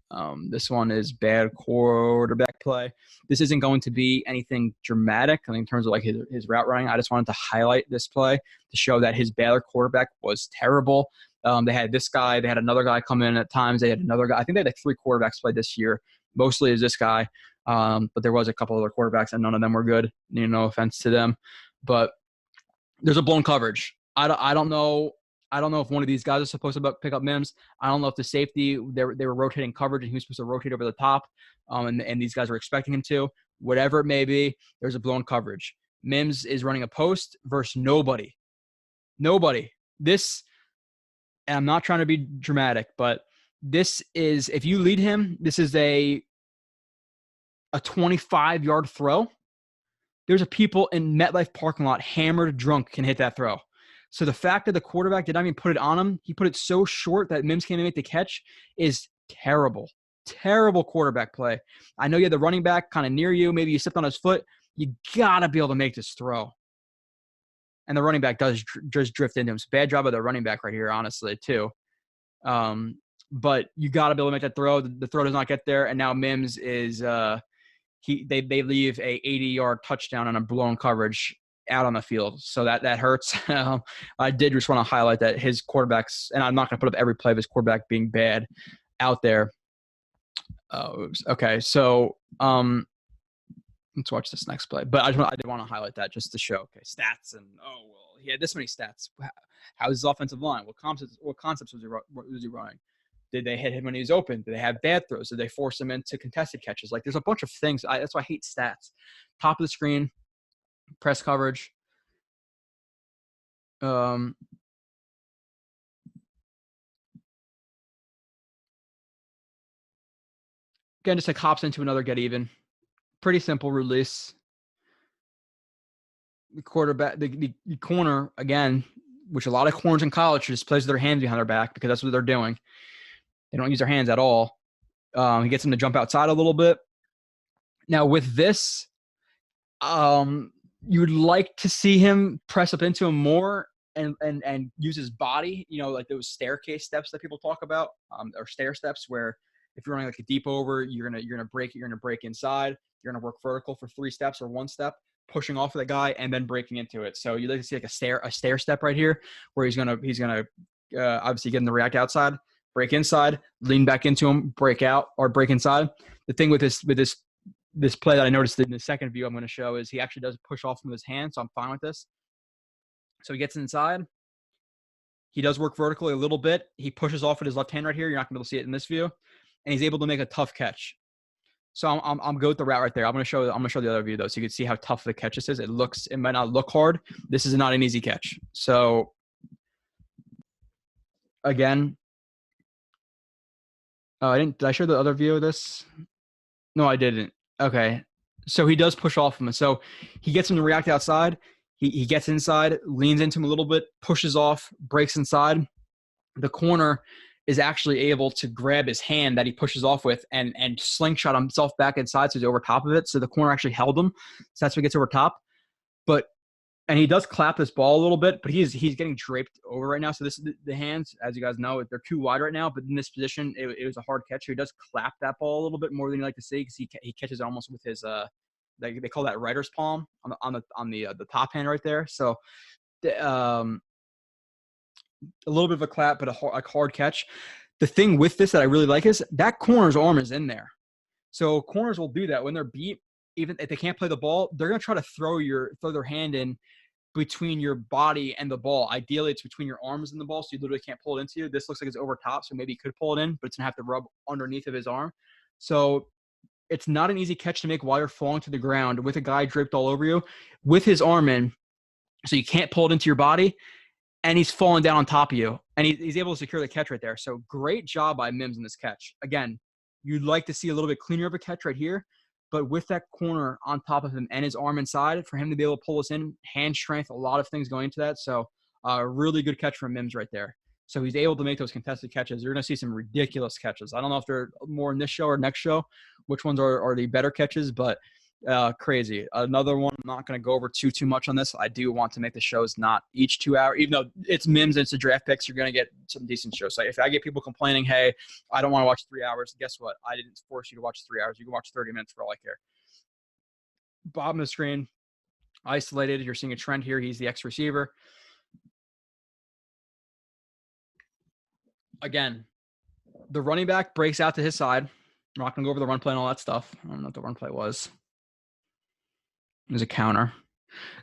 This one is bad quarterback play. This isn't going to be anything dramatic in terms of like his route running. I just wanted to highlight this play to show that his Baylor quarterback was terrible. They had this guy. They had another guy come in at times. They had another guy. I think they had like 3 quarterbacks play this year. Mostly is this guy. But there was a couple other quarterbacks, and none of them were good. No offense to them. But there's a blown coverage. I don't know if one of these guys is supposed to pick up Mims. I don't know if the safety, they were rotating coverage and he was supposed to rotate over the top, and these guys were expecting him to. Whatever it may be, there's a blown coverage. Mims is running a post versus nobody. This, and I'm not trying to be dramatic, but this is, if you lead him, this is a 25-yard throw. There's a people in MetLife parking lot hammered drunk can hit that throw. So the fact that the quarterback did not even put it on him, he put it so short that Mims can't even make the catch, is terrible. Terrible quarterback play. I know you had the running back kind of near you. Maybe you stepped on his foot. You got to be able to make this throw. And the running back does just drift into him. It's a bad job of the running back right here, honestly, too. But you got to be able to make that throw. The throw does not get there. And now Mims is they leave a 80-yard touchdown on a blown coverage out on the field. So that hurts. I did just want to highlight that his quarterbacks, and I'm not going to put up every play of his quarterback being bad out there. Okay, so let's watch this next play. But I did want to highlight that just to show, okay, stats, and he had this many stats. How is his offensive line? What concepts was he running? Did they hit him when he was open? Did they have bad throws? Did they force him into contested catches? Like, there's a bunch of things. That's why I hate stats. Top of the screen, press coverage. Again, just like hops into another get even. Pretty simple release. The quarterback, the corner, again, which a lot of corners in college just plays their hands behind their back because that's what they're doing. They don't use their hands at all. He gets him to jump outside a little bit. Now with this, you would like to see him press up into him more and use his body, like those staircase steps that people talk about, or stair steps, where if you're running like a deep over, you're gonna break inside. You're gonna work vertical for 3 steps or 1 step, pushing off of the guy and then breaking into it. So you like to see like a stair step right here, where he's gonna obviously get him to react outside, break inside, lean back into him, break out or break inside. The thing with this play that I noticed in the second view I'm going to show is he actually does push off from his hand, so I'm fine with this. So he gets inside. He does work vertically a little bit. He pushes off with his left hand right here. You're not going to be able to see it in this view. And he's able to make a tough catch. So I'm good with the route right there. I'm gonna show the other view though, so you can see how tough the catch this is. It might not look hard. This is not an easy catch. So again, did I show the other view of this? No, I didn't. Okay. So he does push off him. So he gets him to react outside. He gets inside, leans into him a little bit, pushes off, breaks inside. The corner is actually able to grab his hand that he pushes off with and slingshot himself back inside, so he's over top of it. So the corner actually held him. So that's what gets over top. And he does clap this ball a little bit, but he's getting draped over right now. So the hands, as you guys know, they're too wide right now. But in this position, it was a hard catch. So he does clap that ball a little bit more than you like to see, because he catches it almost with his they call that writer's palm on the top hand right there. So a little bit of a clap, but a hard catch. The thing with this that I really like is that corner's arm is in there. So corners will do that when they're beat. Even if they can't play the ball, they're going to try to throw their hand in between your body and the ball. Ideally, it's between your arms and the ball, so you literally can't pull it into you. This looks like it's over top, so maybe he could pull it in, but it's going to have to rub underneath of his arm. So it's not an easy catch to make while you're falling to the ground with a guy draped all over you with his arm in, so you can't pull it into your body. And he's falling down on top of you, and he's able to secure the catch right there. So great job by Mims in this catch. Again, you'd like to see a little bit cleaner of a catch right here, but with that corner on top of him and his arm inside, for him to be able to pull us in, hand strength, a lot of things going into that. So really good catch from Mims right there. So he's able to make those contested catches. You're going to see some ridiculous catches. I don't know if they're more in this show or next show, which ones are the better catches, but crazy. Another one, I'm not going to go over too much on this. I do want to make the shows not each 2 hours, even though it's Mims and it's a draft picks, you're going to get some decent shows. So if I get people complaining, hey, I don't want to watch 3 hours, guess what? I didn't force you to watch 3 hours. You can watch 30 minutes for all I care. Bottom of the screen, isolated. You're seeing a trend here. He's the X receiver. Again, the running back breaks out to his side. I'm not going to go over the run play and all that stuff. I don't know what the run play was. It was a counter.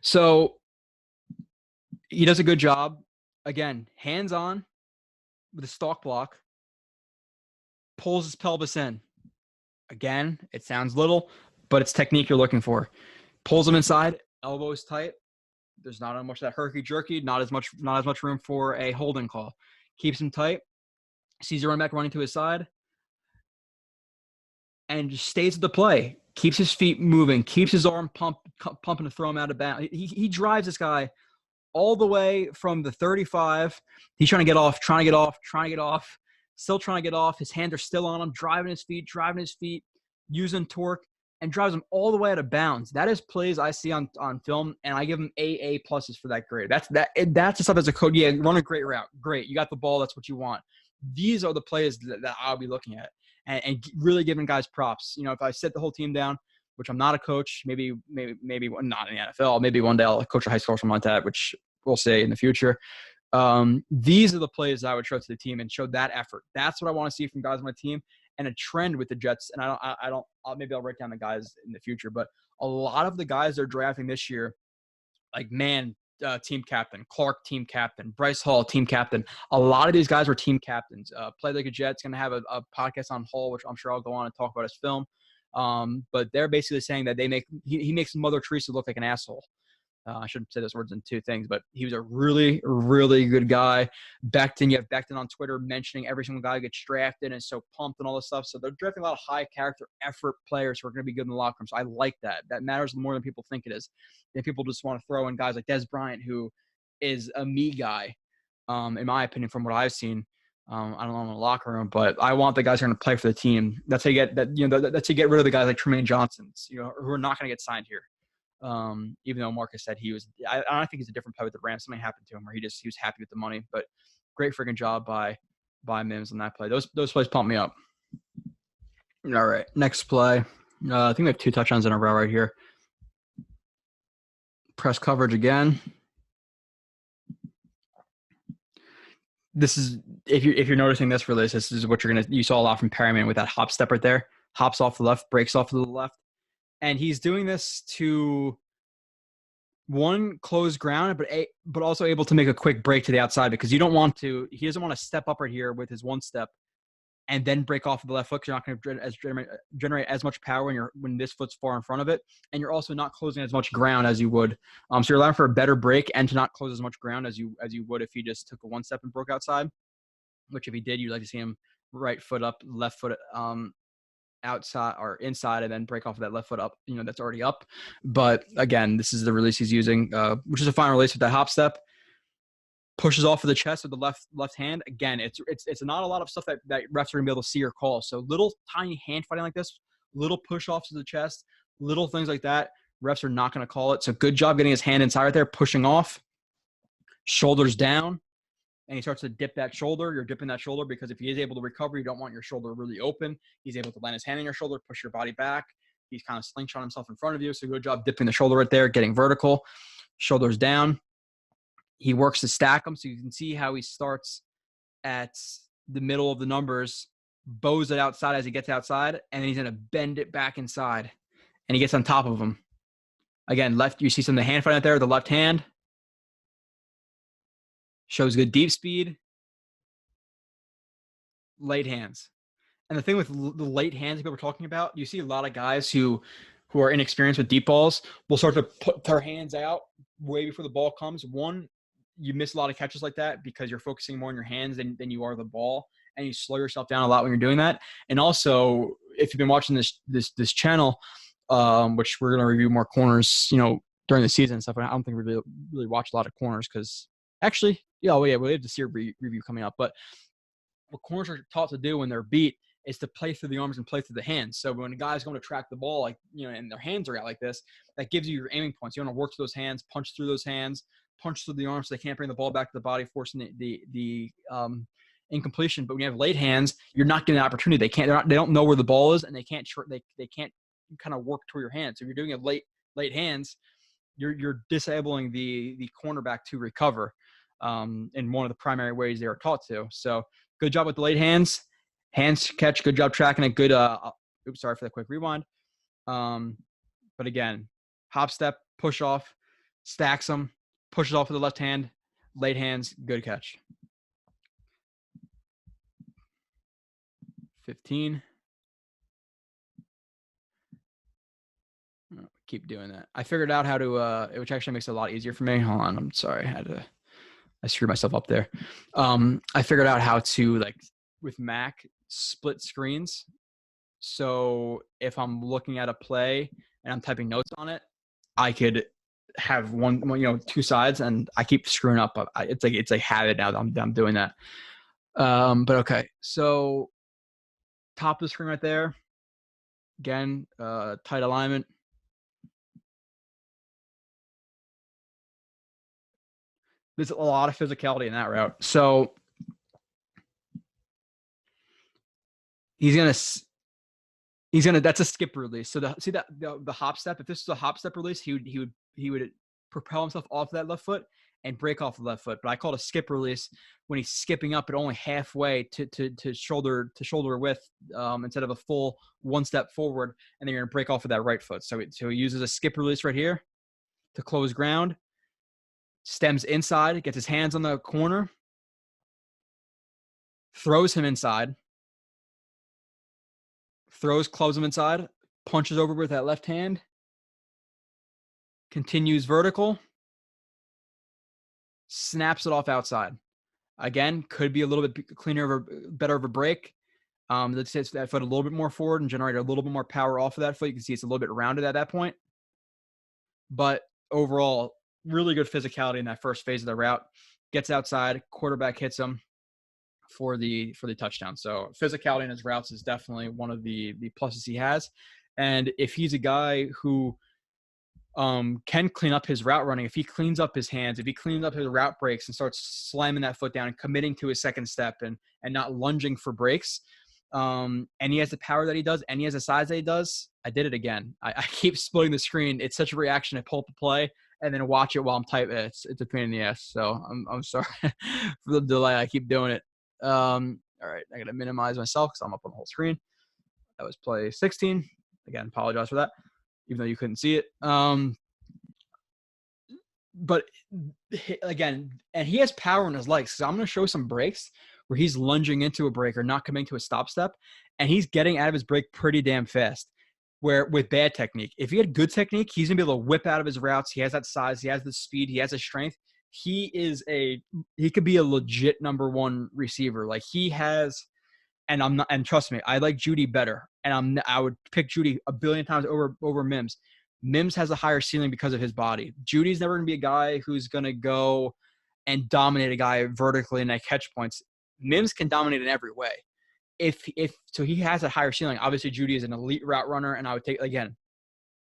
So he does a good job. Again, hands on with a stalk block. Pulls his pelvis in. Again, it sounds little, but it's technique you're looking for. Pulls him inside, elbows tight. There's not much of that herky-jerky, not as much room for a holding call. Keeps him tight. Sees the running back running to his side. And just stays at the play. Keeps his feet moving. Keeps his arm pumping to throw him out of bounds. He drives this guy all the way from the 35. He's trying to get off. Still trying to get off. His hands are still on him. Driving his feet, using torque, and drives him all the way out of bounds. That is plays I see on film, and I give him A pluses for that grade. That's the stuff as a coach. Yeah, run a great route. Great. You got the ball. That's what you want. These are the plays that I'll be looking at. And really giving guys props. You know, if I set the whole team down, which I'm not a coach, maybe not in the NFL, maybe one day I'll coach a high school or something like that, which we'll see in the future. These are the plays that I would show to the team and show that effort. That's what I want to see from guys on my team, and a trend with the Jets. And maybe I'll write down the guys in the future, but a lot of the guys they're drafting this year, like team captain, Clark team captain, Bryce Hall team captain. A lot of these guys were team captains. Play Like a Jet's going to have a podcast on Hall, which I'm sure I'll go on and talk about his film. But they're basically saying that he makes Mother Teresa look like an asshole. I shouldn't say those words in two things, but he was a really, really good guy. You have Becton on Twitter mentioning every single guy who gets drafted and is so pumped and all this stuff. So they're drafting a lot of high character effort players who are going to be good in the locker room. So I like that. That matters more than people think it is. And people just want to throw in guys like Des Bryant, who is a me guy, in my opinion, from what I've seen. I don't know in the locker room, but I want the guys who are going to play for the team. That's how you get that. That's how you get rid of the guys like Tremaine Johnsons, who are not going to get signed here. Even though Marcus said he was, I don't think he's a different player with the Rams. Something happened to him where he was happy with the money. But great freaking job by Mims on that play. Those plays pump me up. All right, next play. I think we have 2 touchdowns in a row right here. Press coverage again. This is if you're noticing this release, this is what you saw a lot from Perryman with that hop step right there. Hops off the left, breaks off to the left. And he's doing this to one, close ground, but also able to make a quick break to the outside, because you don't want to. He doesn't want to step up right here with his one step and then break off of the left foot, because you're not going to generate as much power when this foot's far in front of it, and you're also not closing as much ground as you would. So you're allowing for a better break and to not close as much ground as you would if he just took a one step and broke outside. Which if he did, you'd like to see him right foot up, left foot outside or inside, and then break off of that left foot up, that's already up. But again, this is the release he's using, which is a fine release with that hop step. Pushes off of the chest with the left hand. Again, it's not a lot of stuff that refs are gonna be able to see or call. So little tiny hand fighting like this, little push offs to the chest, little things like that, refs are not gonna call it. So good job getting his hand inside right there, pushing off, shoulders down, and he starts to dip that shoulder. You're dipping that shoulder because if he is able to recover, you don't want your shoulder really open. He's able to land his hand on your shoulder, push your body back. He's kind of slingshot himself in front of you. So good job dipping the shoulder right there, getting vertical, shoulders down. He works to stack them. So you can see how he starts at the middle of the numbers, bows it outside as he gets outside, and then he's going to bend it back inside. And he gets on top of him. Again, left, you see some of the hand fight out there with the left hand. Shows good deep speed. Late hands. And the thing with the late hands people were talking about, you see a lot of guys who are inexperienced with deep balls will start to put their hands out way before the ball comes. One, you miss a lot of catches like that because you're focusing more on your hands than you are the ball, and you slow yourself down a lot when you're doing that. And also, if you've been watching this channel, which we're going to review more corners, during the season and stuff. I don't think we really watch a lot of corners because actually, we have the SEER review coming up. But what corners are taught to do when they're beat is to play through the arms and play through the hands. So when a guy's going to track the ball, and their hands are out like this, that gives you your aiming points. You want to work through those hands, punch through those hands, punch through the arms so they can't bring the ball back to the body, forcing the incompletion. But when you have late hands, you're not getting an opportunity. They don't know where the ball is, and they can't kind of work toward your hands. So if you're doing it late hands, you're disabling the cornerback to recover in one of the primary ways they are taught to. So good job with the late hands catch. Good job tracking it. Good. Oops, sorry for that quick rewind. But again, hop step, push off, stacks them, pushes off with the left hand, late hands, good catch. 15. Keep doing that. I figured out how to, which actually makes it a lot easier for me. Hold on. I'm sorry. I screwed myself up there. I figured out how to, with Mac, split screens. So if I'm looking at a play and I'm typing notes on it, I could have one, two sides, and I keep screwing up. It's like habit now that I'm doing that. But okay. So top of the screen right there. Again, tight alignment. There's a lot of physicality in that route. So he's gonna that's a skip release. So the hop step, if this is a hop step release, he would propel himself off that left foot and break off the left foot. But I call it a skip release when he's skipping up at only halfway to shoulder width instead of a full one step forward, and then you're gonna break off of that right foot. So he uses a skip release right here to close ground. Stems inside, gets his hands on the corner, throws him inside, clubs him inside, punches over with that left hand, continues vertical, snaps it off outside. Again, could be a little bit better of a break. Let's say that foot a little bit more forward and generate a little bit more power off of that foot. You can see it's a little bit rounded at that point. But overall, really good physicality in that first phase of the route. Gets outside, quarterback hits him for the touchdown. So physicality in his routes is definitely one of the pluses he has. And if he's a guy who can clean up his route running, if he cleans up his hands, if he cleans up his route breaks and starts slamming that foot down and committing to his second step and not lunging for breaks, and he has the power that he does, and he has the size that he does, I did it again. I keep splitting the screen. It's such a reaction to pull up the play and then watch it while I'm typing. It's a pain in the ass. So I'm sorry for the delay. I keep doing it. All right, I got to minimize myself because I'm up on the whole screen. That was play 16. Again, apologize for that, even though you couldn't see it. but again, and he has power in his legs. So I'm going to show some breaks where he's lunging into a break or not coming to a stop step, and he's getting out of his break pretty damn fast. Where with bad technique, if he had good technique, he's gonna be able to whip out of his routes. He has that size, he has the speed, he has the strength. He could be a legit number one receiver. Like he has, and I'm not, and trust me, I like Judy better, and I would pick Judy a billion times over Mims. Mims has a higher ceiling because of his body. Judy's never gonna be a guy who's gonna go and dominate a guy vertically and at catch points. Mims can dominate in every way. If so, he has a higher ceiling. Obviously, Judy is an elite route runner, and I would take, again,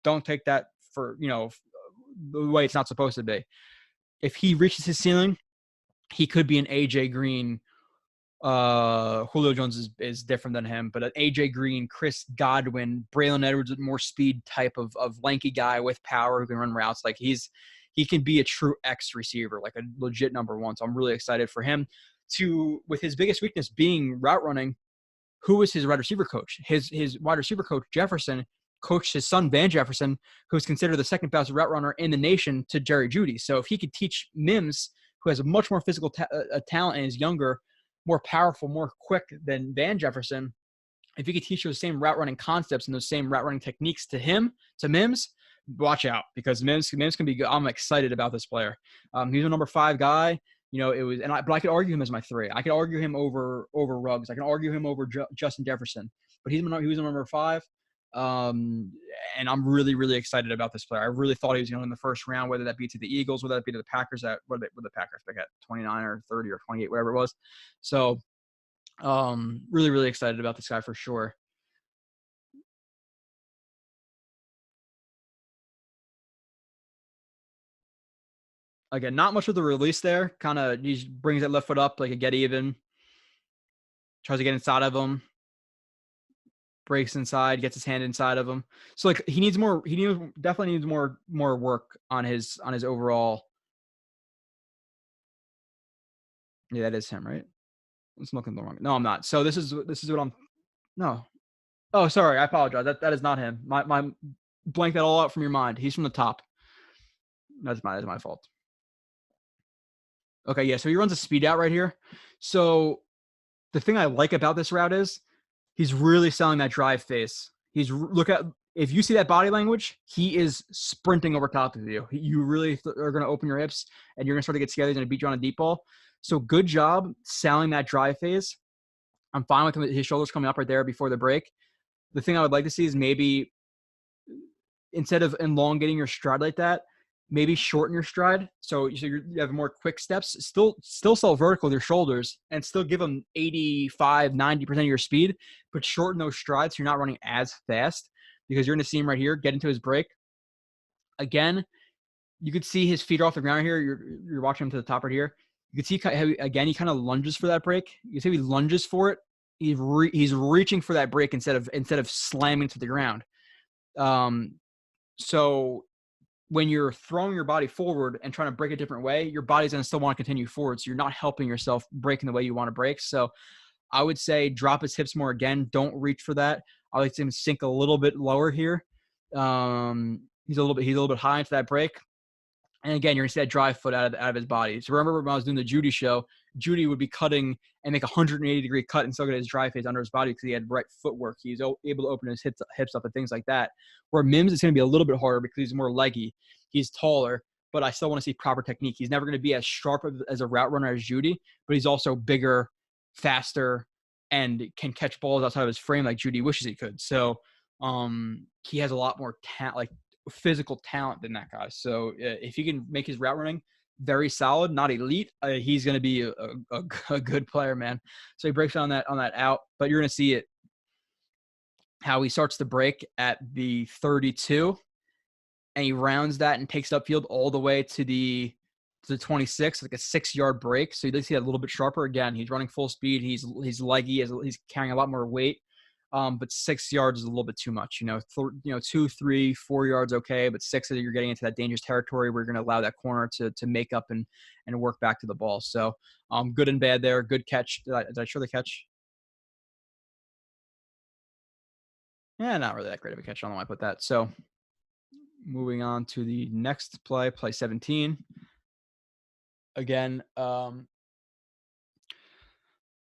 don't take that for the way it's not supposed to be. If he reaches his ceiling, he could be an AJ Green. Julio Jones is different than him, but an AJ Green, Chris Godwin, Braylon Edwards with more speed type of lanky guy with power who can run routes. Like he can be a true X receiver, like a legit number one. So I'm really excited for him with his biggest weakness being route running. Who was his wide receiver coach? His wide receiver coach, Jefferson, coached his son, Van Jefferson, who's considered the second best route runner in the nation to Jerry Jeudy. So if he could teach Mims, who has a much more physical talent and is younger, more powerful, more quick than Van Jefferson, if he could teach those same route running concepts and those same route running techniques to Mims, watch out, because Mims can be good. I'm excited about this player. He's a number 5 guy. But I could argue him as my 3. I could argue him over Ruggs. I can argue him over Justin Jefferson. But he was a number 5. And I'm really, really excited about this player. I really thought he was going in the first round, whether that be to the Eagles, whether that be to the Packers what the Packers pick at 29 or 30 or 28, whatever it was. So, really, really excited about this guy for sure. Again, not much of the release there. Kind of, he brings that left foot up like a get even. Tries to get inside of him. Breaks inside, gets his hand inside of him. So like he definitely needs more work on his overall. Yeah, that is him, right? I'm looking the wrong. No, I'm not. So this is what I'm. No. Oh, sorry. I apologize. That is not him. My blank that all out from your mind. He's from the top. That's my fault. Okay, yeah. So he runs a speed out right here. So the thing I like about this route is he's really selling that drive face. If you see that body language, he is sprinting over top of you. You really are going to open your hips and you're going to start to get scared. He's going to beat you on a deep ball. So good job selling that drive phase. I'm fine with his shoulders coming up right there before the break. The thing I would like to see is maybe instead of elongating your stride like that, maybe shorten your stride. So you have more quick steps, still sell vertical with your shoulders and still give them 85, 90% of your speed, but shorten those strides so you're not running as fast, because you're going to see him right here get into his break. Again, you could see his feet are off the ground here. You're watching him to the top right here. You can see again, he kind of lunges for that break. You see he lunges for it. He's reaching for that break instead of slamming to the ground. So when you're throwing your body forward and trying to break a different way, your body's going to still want to continue forward. So you're not helping yourself breaking the way you want to break. So I would say drop his hips more again. Don't reach for that. I like to see him sink a little bit lower here. He's a little bit high into that break. And again, you're going to see that drive foot out of his body. So remember when I was doing the Judy show, Judy would be cutting and make a 180-degree cut and still get his drive phase under his body because he had right footwork. He was able to open his hips up and things like that. Where Mims is going to be a little bit harder because he's more leggy. He's taller, but I still want to see proper technique. He's never going to be as sharp as a route runner as Judy, but he's also bigger, faster, and can catch balls outside of his frame like Judy wishes he could. So he has a lot more physical talent than that guy. So if he can make his route running very solid, not elite, he's going to be a good player, man. So he breaks on that out, but you're going to see it how he starts to break at the 32 and he rounds that and takes it upfield all the way to the 26, like a 6-yard break. So you see that a little bit sharper. Again, he's running full speed. He's leggy. He's carrying a lot more weight. But 6 yards is a little bit too much. 2, 3, 4 yards okay, but 6 you're getting into that dangerous territory where you're going to allow that corner to make up and work back to the ball. So good and bad there. Good catch. Did I show the catch? Yeah, not really that great of a catch. I don't know why I put that. So Moving on to the next play 17. Again,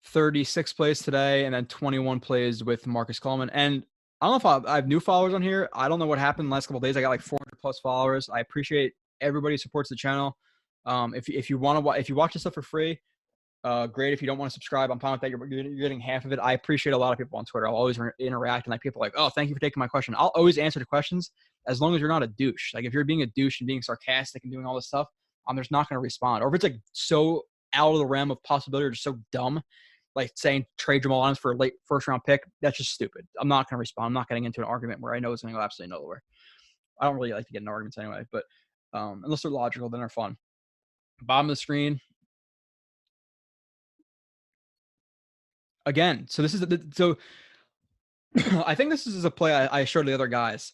36 plays today, and then 21 plays with Marcus Coleman. And I don't know if I have new followers on here. I don't know what happened the last couple of days. I got like 400 plus followers. I appreciate everybody who supports the channel. If you want to if you watch this stuff for free, great. If you don't want to subscribe, I'm fine with that. You're getting half of it. I appreciate a lot of people on Twitter. I'll always interact, and like people are like, oh, thank you for taking my question. I'll always answer the questions as long as you're not a douche. Like if you're being a douche and being sarcastic and doing all this stuff, I'm just not going to respond. Or if it's like so out of the realm of possibility or just so dumb, like saying trade Jamal Adams for a late first round pick, that's just stupid. I'm not going to respond. I'm not getting into an argument where I know it's going to go absolutely nowhere. I don't really like to get in arguments anyway, but unless they're logical, then they're fun. Bottom of the screen. Again, so this is so I think this is a play I showed the other guys.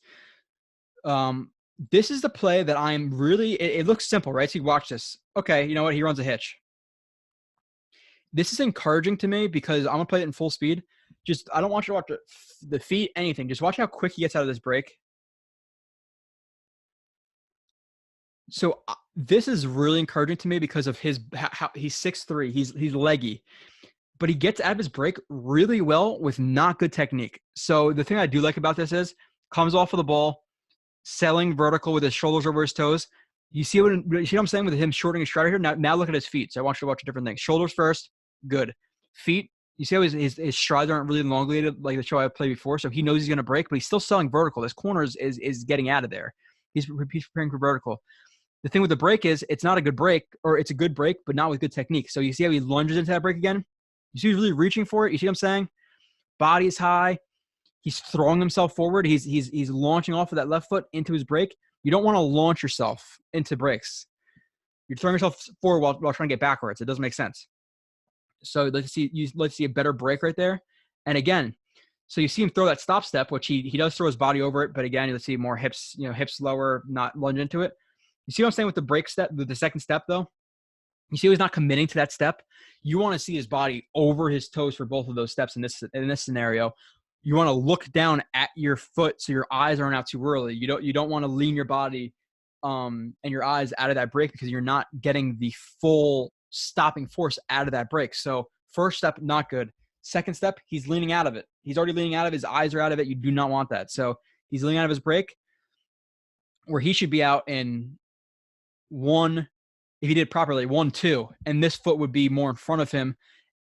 This is the play that I'm really. It looks simple, right? So you watch this. Okay, you know what? He runs a hitch. This is encouraging to me because I'm gonna play it in full speed. Just I don't want you to watch the feet, anything. Just watch how quick he gets out of this break. So this is really encouraging to me because of how he's 6'3". He's leggy, but he gets out of his break really well with not good technique. So the thing I do like about this is comes off of the ball, selling vertical with his shoulders over his toes. You see what I'm saying with him shortening his strider here? Now look at his feet. So I want you to watch a different thing. Shoulders first, good. Feet, you see how his strides aren't really elongated like the show I played before. So he knows he's going to break, but he's still selling vertical. This corner is getting out of there. He's preparing for vertical. The thing with the break is it's not a good break, or it's a good break, but not with good technique. So you see how he lunges into that break again? You see he's really reaching for it. You see what I'm saying? Body is high. He's throwing himself forward. He's launching off of that left foot into his break. You don't want to launch yourself into breaks. You're throwing yourself forward while trying to get backwards. It doesn't make sense. So let's see a better break right there. And again, so you see him throw that stop step, which he does throw his body over it, but again, let's see more hips, hips lower, not lunge into it. You see what I'm saying with the break step, with the second step though? You see he's not committing to that step. You want to see his body over his toes for both of those steps in this scenario. You want to look down at your foot so your eyes aren't out too early. You don't want to lean your body and your eyes out of that break because you're not getting the full stopping force out of that break. So first step, not good. Second step, he's leaning out of it. He's already leaning out of it. His eyes are out of it. You do not want that. So he's leaning out of his break where he should be out in 1, if he did properly, 1, 2, and this foot would be more in front of him,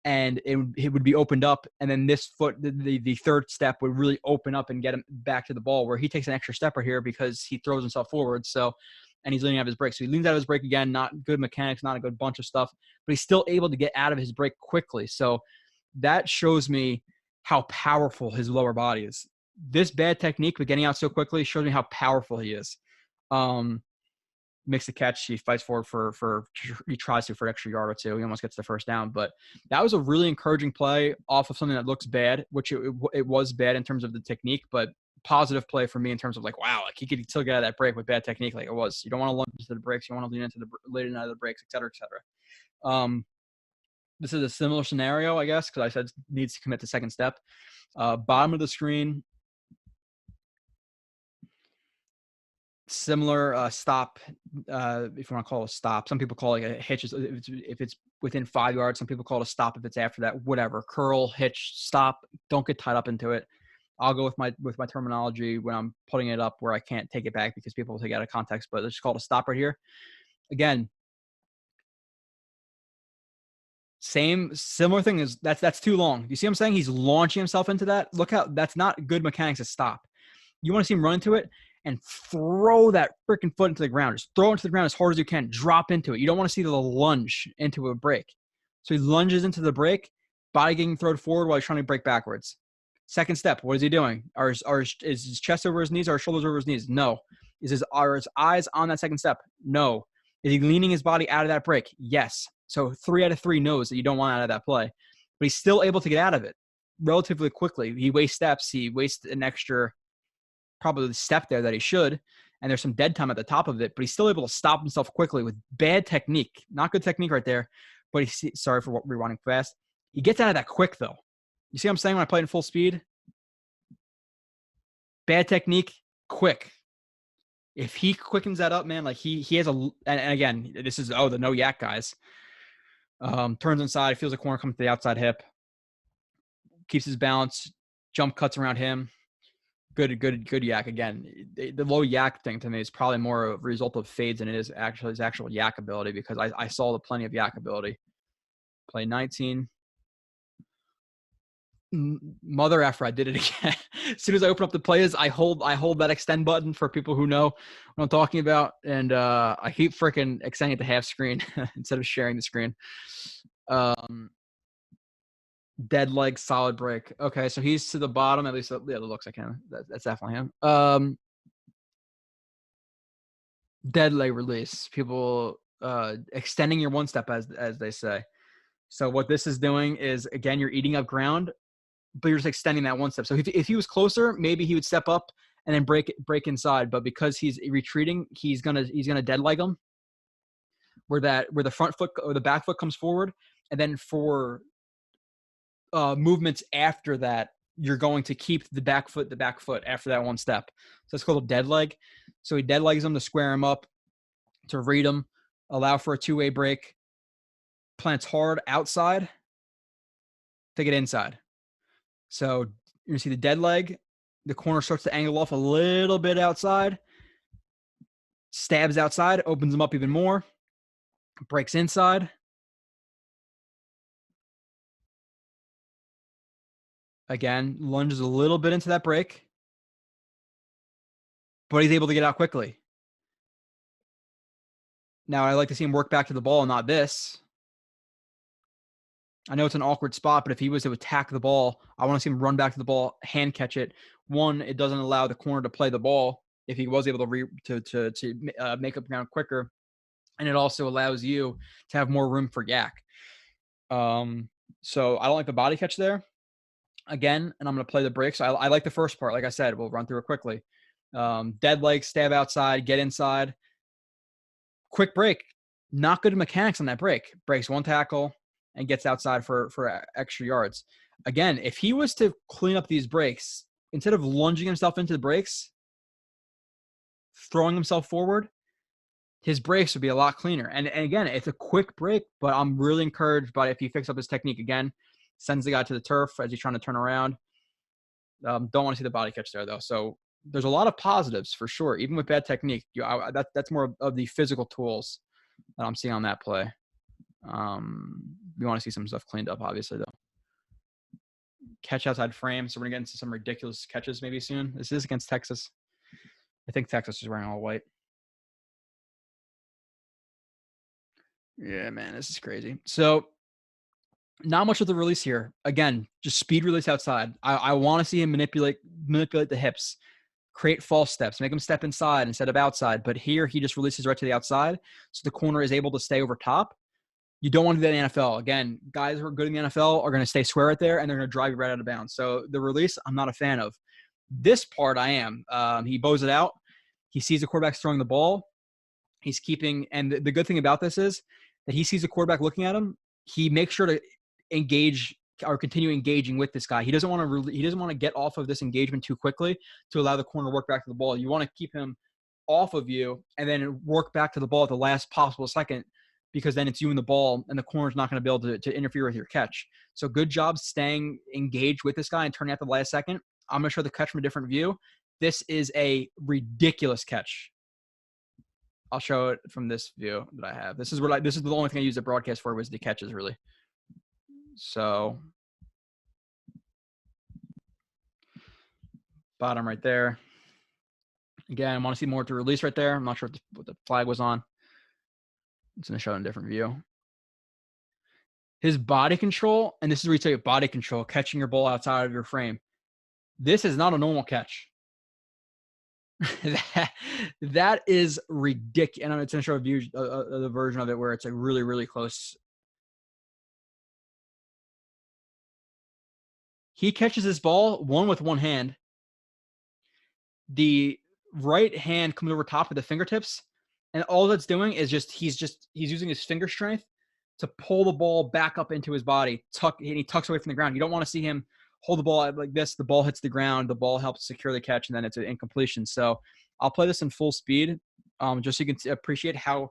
and it would be opened up, and then this foot, the third step, would really open up and get him back to the ball, where he takes an extra step right here because he throws himself forward. So, and he's leaning out of his break. So he leans out of his break again, not good mechanics, not a good bunch of stuff, but he's still able to get out of his break quickly. So that shows me how powerful his lower body is. This bad technique with getting out so quickly shows me how powerful he is. Makes the catch. He fights forward he tries to for an extra yard or two. He almost gets the first down. But that was a really encouraging play off of something that looks bad, which it was bad in terms of the technique, but positive play for me in terms of like, wow, like he could still get out of that break with bad technique like it was. You don't want to lunge into the breaks. You want to lean out of the breaks, et cetera, et cetera. This is a similar scenario, I guess, because I said needs to commit the second step. Bottom of the screen, similar stop, if you want to call it a stop. Some people call it a hitch if it's within 5 yards. Some people call it a stop if it's after that. Whatever, curl, hitch, stop. Don't get tied up into it. I'll go with my terminology when I'm putting it up where I can't take it back because people will take it out of context. But let's just call it a stop right here. Again, similar thing is that's too long. You see what I'm saying? He's launching himself into that. Look how that's not good mechanics to stop. You want to see him run into it and throw that freaking foot into the ground. Just throw it into the ground as hard as you can. Drop into it. You don't want to see the lunge into a break. So he lunges into the break, body getting thrown forward while he's trying to break backwards. Second step, what is he doing? Is his chest over his knees or his shoulders over his knees? No. Are his eyes on that second step? No. Is he leaning his body out of that break? Yes. So 3 out of 3 knows that you don't want out of that play. But he's still able to get out of it relatively quickly. He wastes steps. He wastes an extra probably the step there that he should, and there's some dead time at the top of it, but he's still able to stop himself quickly with bad technique. Not good technique right there, but sorry for rewinding fast. He gets out of that quick, though. You see what I'm saying when I play in full speed? Bad technique, quick. If he quickens that up, man, like he has and again, this is the no yak guys. Turns inside, feels a corner coming to the outside hip, keeps his balance, jump cuts around him. Good yak. Again, the low yak thing to me is probably more a result of fades than it is actually his actual yak ability, because I saw the plenty of yak ability. Play 19. Mother effer, I did it again. As soon as I open up the plays, I hold that extend button for people who know what I'm talking about, and I keep freaking extending it to half screen instead of sharing the screen. Dead leg, solid break. Okay, so he's to the bottom. At least, yeah, it looks like him. That's definitely him. Dead leg release. People extending your one step, as they say. So what this is doing is, again, you're eating up ground, but you're just extending that one step. So if he was closer, maybe he would step up and then break inside. But because he's retreating, he's gonna dead leg him, where the front foot or the back foot comes forward, and then for movements after that, you're going to keep the back foot after that one step. So it's called a dead leg. So he dead legs him to square him up, to read him, allow for a two-way break, plants hard outside to get inside. So you're going to see the dead leg. The corner starts to angle off a little bit outside, stabs outside, opens him up even more, breaks inside. Again, lunges a little bit into that break, but he's able to get out quickly. Now, I like to see him work back to the ball and not this. I know it's an awkward spot, but if he was to attack the ball, I want to see him run back to the ball, hand catch it. One, it doesn't allow the corner to play the ball if he was able to make up ground quicker, and it also allows you to have more room for yak. So I don't like the body catch there. Again, and I'm going to play the breaks. I like the first part. Like I said, we'll run through it quickly. Dead leg, stab outside, get inside. Quick break. Not good mechanics on that break. Breaks one tackle and gets outside for extra yards. Again, if he was to clean up these breaks, instead of lunging himself into the breaks, throwing himself forward, his breaks would be a lot cleaner. And again, it's a quick break, but I'm really encouraged by if he picks up his technique again, sends the guy to the turf as he's trying to turn around. Don't want to see the body catch there, though. So there's a lot of positives for sure, even with bad technique. That's more of the physical tools that I'm seeing on that play. We want to see some stuff cleaned up, obviously, though. Catch outside frame. So we're going to get into some ridiculous catches maybe soon. This is against Texas. I think Texas is wearing all white. Yeah, man, this is crazy. So not much of the release here. Again, just speed release outside. I want to see him manipulate the hips, create false steps, make him step inside instead of outside. But here he just releases right to the outside, so the corner is able to stay over top. You don't want to do that in the NFL. Again, guys who are good in the NFL are going to stay square right there, and they're going to drive you right out of bounds. So the release, I'm not a fan of. This part, I am. He bows it out. He sees the quarterback throwing the ball. He's keeping – and the good thing about this is that he sees the quarterback looking at him. He makes sure to engage or continue engaging with this guy. He doesn't want to get off of this engagement too quickly to allow the corner to work back to the ball. You want to keep him off of you and then work back to the ball at the last possible second, because then it's you and the ball, and the corner's not going to be able to interfere with your catch. So good job staying engaged with this guy and turning at the last second. I'm going to show the catch from a different view. This is a ridiculous catch. I'll show it from this view that I have. This is the only thing I used the broadcast for, was the catches, really. So bottom right there. Again, I want to see more to release right there. I'm not sure what the flag was on. It's going to show it in a different view. His body control, and this is where you tell you body control, catching your ball outside of your frame. This is not a normal catch. that is ridiculous. And I'm going to show a view, the version of it where it's like really, really close. He catches this ball with one hand. The right hand comes over top of the fingertips, and all that's doing is he's using his finger strength to pull the ball back up into his body, and he tucks away from the ground. You don't want to see him hold the ball like this. The ball hits the ground. The ball helps secure the catch, and then it's an incompletion. So I'll play this in full speed, just so you can appreciate how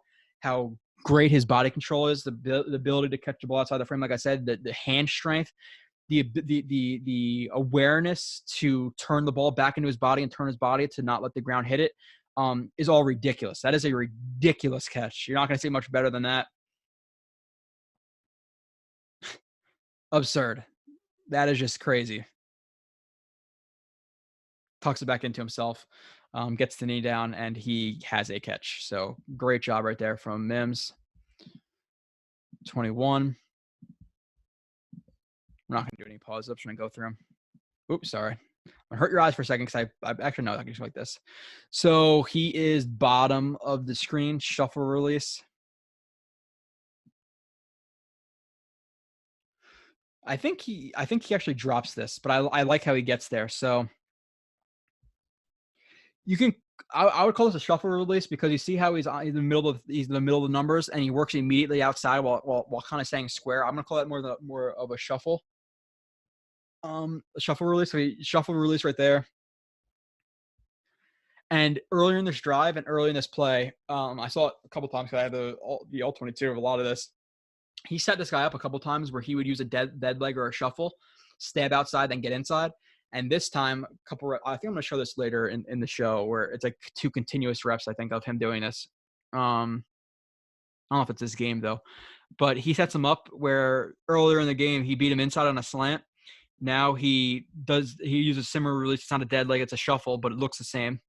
great his body control is, the ability to catch the ball outside the frame. Like I said, the hand strength, the awareness to turn the ball back into his body and turn his body to not let the ground hit it, is all ridiculous. That is a ridiculous catch. You're not going to see much better than that. Absurd. That is just crazy. Tucks it back into himself, gets the knee down, and he has a catch. So great job right there from Mims. 21. We're not going to do any pause ups. We're going to go through them. Oops, sorry. I hurt your eyes for a second because I actually know I can just like this. So he is bottom of the screen, shuffle release. I think he actually drops this, but I like how he gets there. So you can, I would call this a shuffle release because you see how he's in the middle of the numbers and he works immediately outside while kind of staying square. I'm gonna call that more of a shuffle. A shuffle release. So he shuffle release right there. And earlier in this drive and early in this play, I saw it a couple times because I have the all-22 of a lot of this. He set this guy up a couple times where he would use a dead leg or a shuffle, stab outside, then get inside. And this time, I think I'm going to show this later in the show where it's like 2 continuous reps, I think, of him doing this. I don't know if it's this game, though. But he sets him up where earlier in the game, he beat him inside on a slant. Now he uses similar release. It's not a dead leg, it's a shuffle, but it looks the same.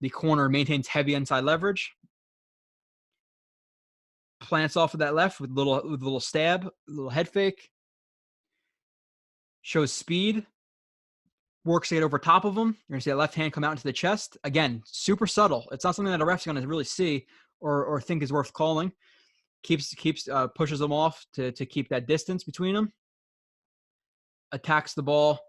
The corner maintains heavy inside leverage. Plants off of that left with a little stab, a little head fake. Shows speed. Works to get over top of him. You're going to see that left hand come out into the chest. Again, super subtle. It's not something that a ref's going to really see or think is worth calling. Pushes them off to keep that distance between them. Attacks the ball.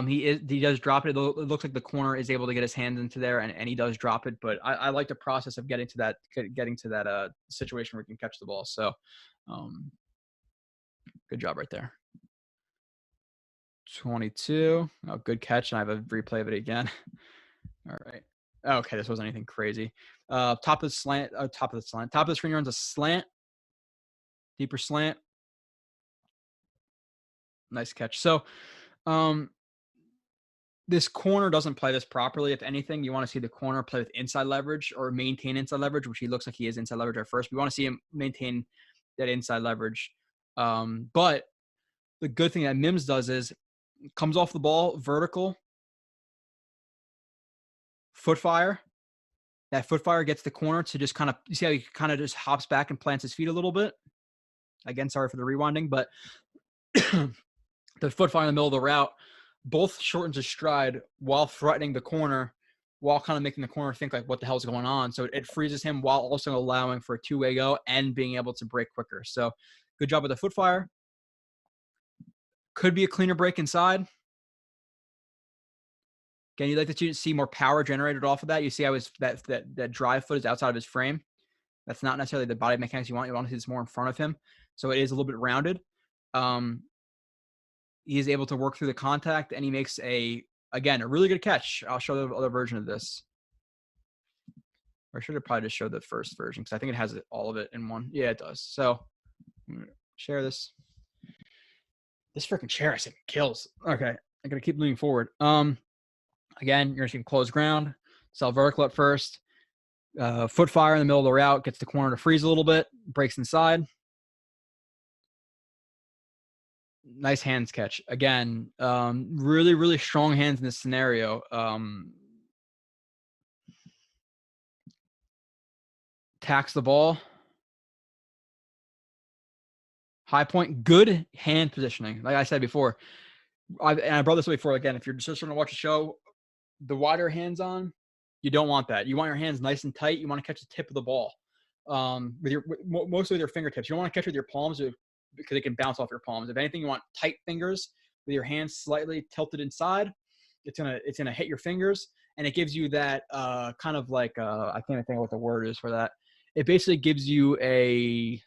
He does drop it. It looks like the corner is able to get his hands into there, and he does drop it. But I like the process of getting to that situation where he can catch the ball. So, good job right there. 22. Oh, good catch. And I have a replay of it again. All right. Okay, this wasn't anything crazy. Top of the screen runs a slant. Deeper slant. Nice catch. So, this corner doesn't play this properly. If anything, you want to see the corner play with inside leverage or maintain inside leverage, which he looks like he is inside leverage at first. We want to see him maintain that inside leverage. But the good thing that Mims does is comes off the ball, vertical, foot fire. That foot fire gets the corner to just kind of, you see how he kind of just hops back and plants his feet a little bit. Again, sorry for the rewinding, but the foot fire in the middle of the route both shortens his stride while threatening the corner, while kind of making the corner think like, what the hell is going on? So it freezes him while also allowing for a two-way go and being able to break quicker. So good job with the foot fire. Could be a cleaner break inside. Again, you'd like to see more power generated off of that. You see how that drive foot is outside of his frame. That's not necessarily the body mechanics you want. You want to see this more in front of him. So it is a little bit rounded. He is able to work through the contact, and he makes a really good catch. I'll show the other version of this. Or I should have probably just showed the first version because I think it has all of it in one. Yeah, it does. So I'm going to share this. This freaking chair, I said, kills. Okay, I got to keep moving forward. Again, you're just going to close ground, sell vertical at first. Foot fire in the middle of the route, gets the corner to freeze a little bit, breaks inside. Nice hands catch. Again, really, really strong hands in this scenario. Tacks the ball. High point, good hand positioning. Like I said before, I brought this up before. Again, if you're just trying to watch a show, the wider hands on, you don't want that. You want your hands nice and tight. You want to catch the tip of the ball mostly with your fingertips. You don't want to catch with your palms because it can bounce off your palms. If anything, you want tight fingers with your hands slightly tilted inside. It's gonna hit your fingers, and it gives you that kind of like I can't even think of what the word is for that. It basically gives you a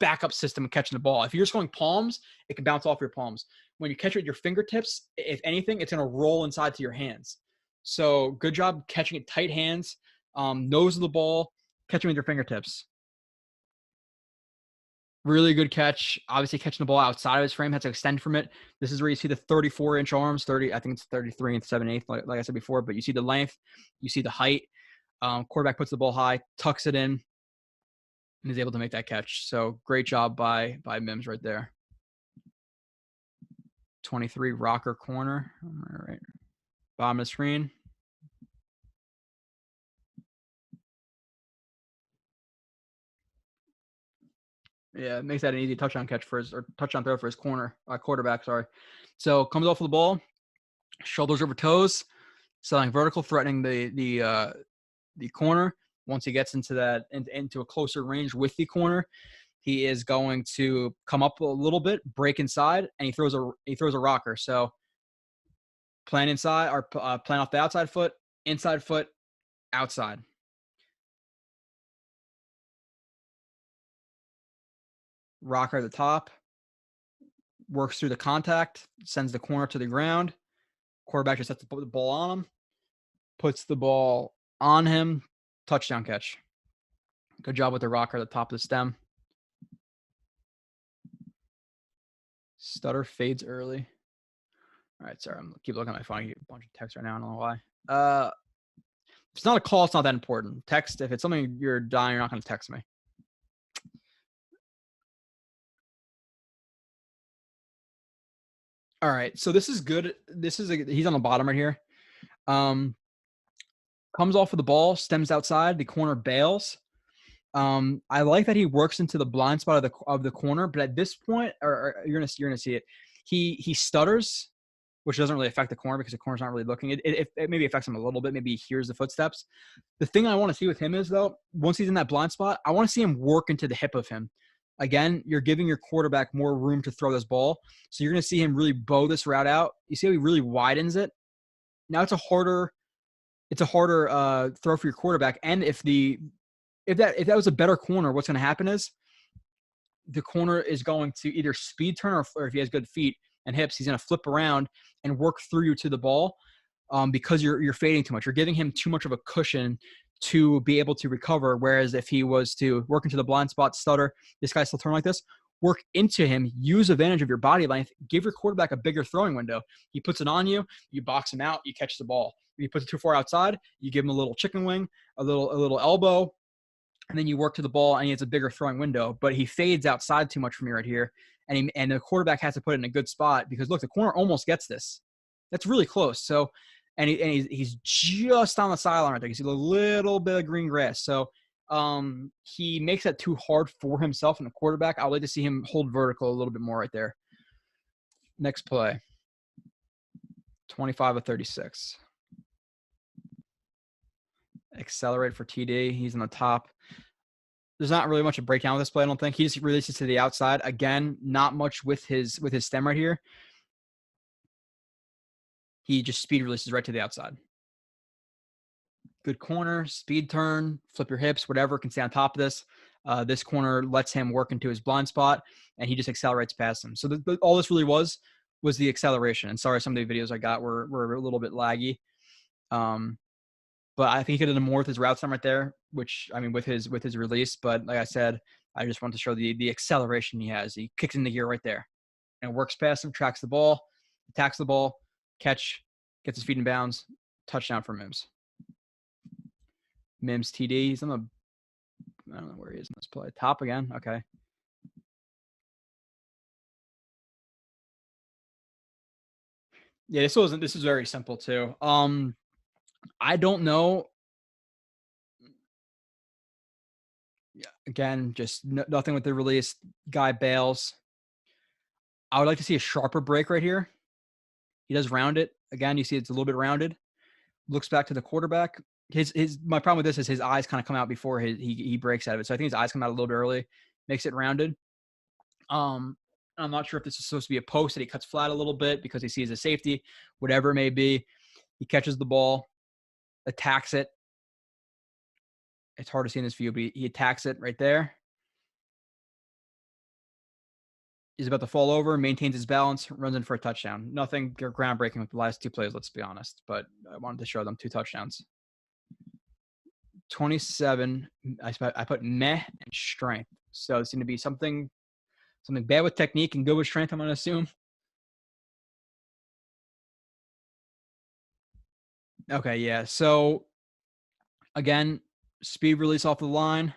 backup system of catching the ball. If you're just going palms, it can bounce off your palms. When you catch it with your fingertips, if anything, it's going to roll inside to your hands. So good job catching it tight hands, nose of the ball, catching with your fingertips. Really good catch. Obviously, catching the ball outside of his frame, had to extend from it. This is where you see the 34-inch arms, 30, I think it's 33 and 7/8, like I said before, but you see the length, you see the height. Quarterback puts the ball high, tucks it in, and is able to make that catch. So great job by Mims right there. 23 rocker corner. All right. Bottom of the screen. Yeah, it makes that an easy touchdown catch for his, or touchdown throw for his quarterback, sorry. So comes off of the ball, shoulders over toes, selling vertical, threatening the corner. Once he gets into a closer range with the corner, he is going to come up a little bit, break inside, and he throws a rocker. So plan inside, or plan off the outside foot, inside foot, outside. Rocker at the top, works through the contact, sends the corner to the ground. Quarterback just sets the ball on him, puts the ball on him, touchdown catch. Good job with the rocker at the top of the stem. Stutter fades early. All right, sorry, I'm keep looking at my phone. I get a bunch of texts right now. I don't know why. If it's not a call, it's not that important. Text, if it's something you're dying, you're not going to text me. All right, so this is good. He's on the bottom right here. Comes off of the ball, stems outside. The corner bails. I like that he works into the blind spot of the corner, but at this point, or you're gonna see it. He stutters, which doesn't really affect the corner because the corner's not really looking. It maybe affects him a little bit. Maybe he hears the footsteps. The thing I want to see with him is, though, once he's in that blind spot, I want to see him work into the hip of him. Again, you're giving your quarterback more room to throw this ball. So you're going to see him really bow this route out. You see how he really widens it? Now it's a harder throw for your quarterback. And if that was a better corner, what's going to happen is the corner is going to either speed turn or if he has good feet and hips, he's going to flip around and work through you to the ball because you're fading too much. You're giving him too much of a cushion to be able to recover. Whereas if he was to work into the blind spot, stutter, this guy still turn like this, work into him, use advantage of your body length, give your quarterback a bigger throwing window. He puts it on you, you box him out, you catch the ball. If he puts it too far outside, you give him a little chicken wing, a little elbow, and then you work to the ball and he has a bigger throwing window. But he fades outside too much from me right here. And the quarterback has to put it in a good spot because, look, the corner almost gets this. That's really close. So, and he's just on the sideline right there. You see a little bit of green grass. So he makes that too hard for himself and the quarterback. I'd like to see him hold vertical a little bit more right there. Next play. 25 of 36. Accelerate for TD. He's on the top. There's not really much of a breakdown with this play, I don't think. He just releases to the outside. Again, not much with his stem right here. He just speed releases right to the outside. Good corner, speed turn, flip your hips, whatever, can stay on top of this. This corner lets him work into his blind spot, and he just accelerates past him. So all this really was the acceleration. And sorry, some of the videos I got were a little bit laggy. But I think he could have done more with his route stem right there, which, I mean, with his release. But like I said, I just want to show the acceleration he has. He kicks into gear right there and works past him, tracks the ball, attacks the ball, catch, gets his feet in bounds, touchdown for Mims. Mims TD. He's on the, I don't know where he is in this play. Top again. Okay. Yeah, this is very simple too. I don't know. Yeah, again, just nothing with the release. Guy bails. I would like to see a sharper break right here. He does round it. Again, you see it's a little bit rounded. Looks back to the quarterback. My problem with this is his eyes kind of come out before he breaks out of it. So I think his eyes come out a little bit early, makes it rounded. I'm not sure if this is supposed to be a post that he cuts flat a little bit because he sees a safety, whatever it may be. He catches the ball, attacks it. It's hard to see in this view, but he attacks it right there. He's about to fall over, maintains his balance, runs in for a touchdown. Nothing groundbreaking with the last 2 plays, let's be honest, but I wanted to show them 2 touchdowns. 27, I put meh and strength. So it's going to be something bad with technique and good with strength, I'm going to assume. Okay, yeah. So again, speed release off the line.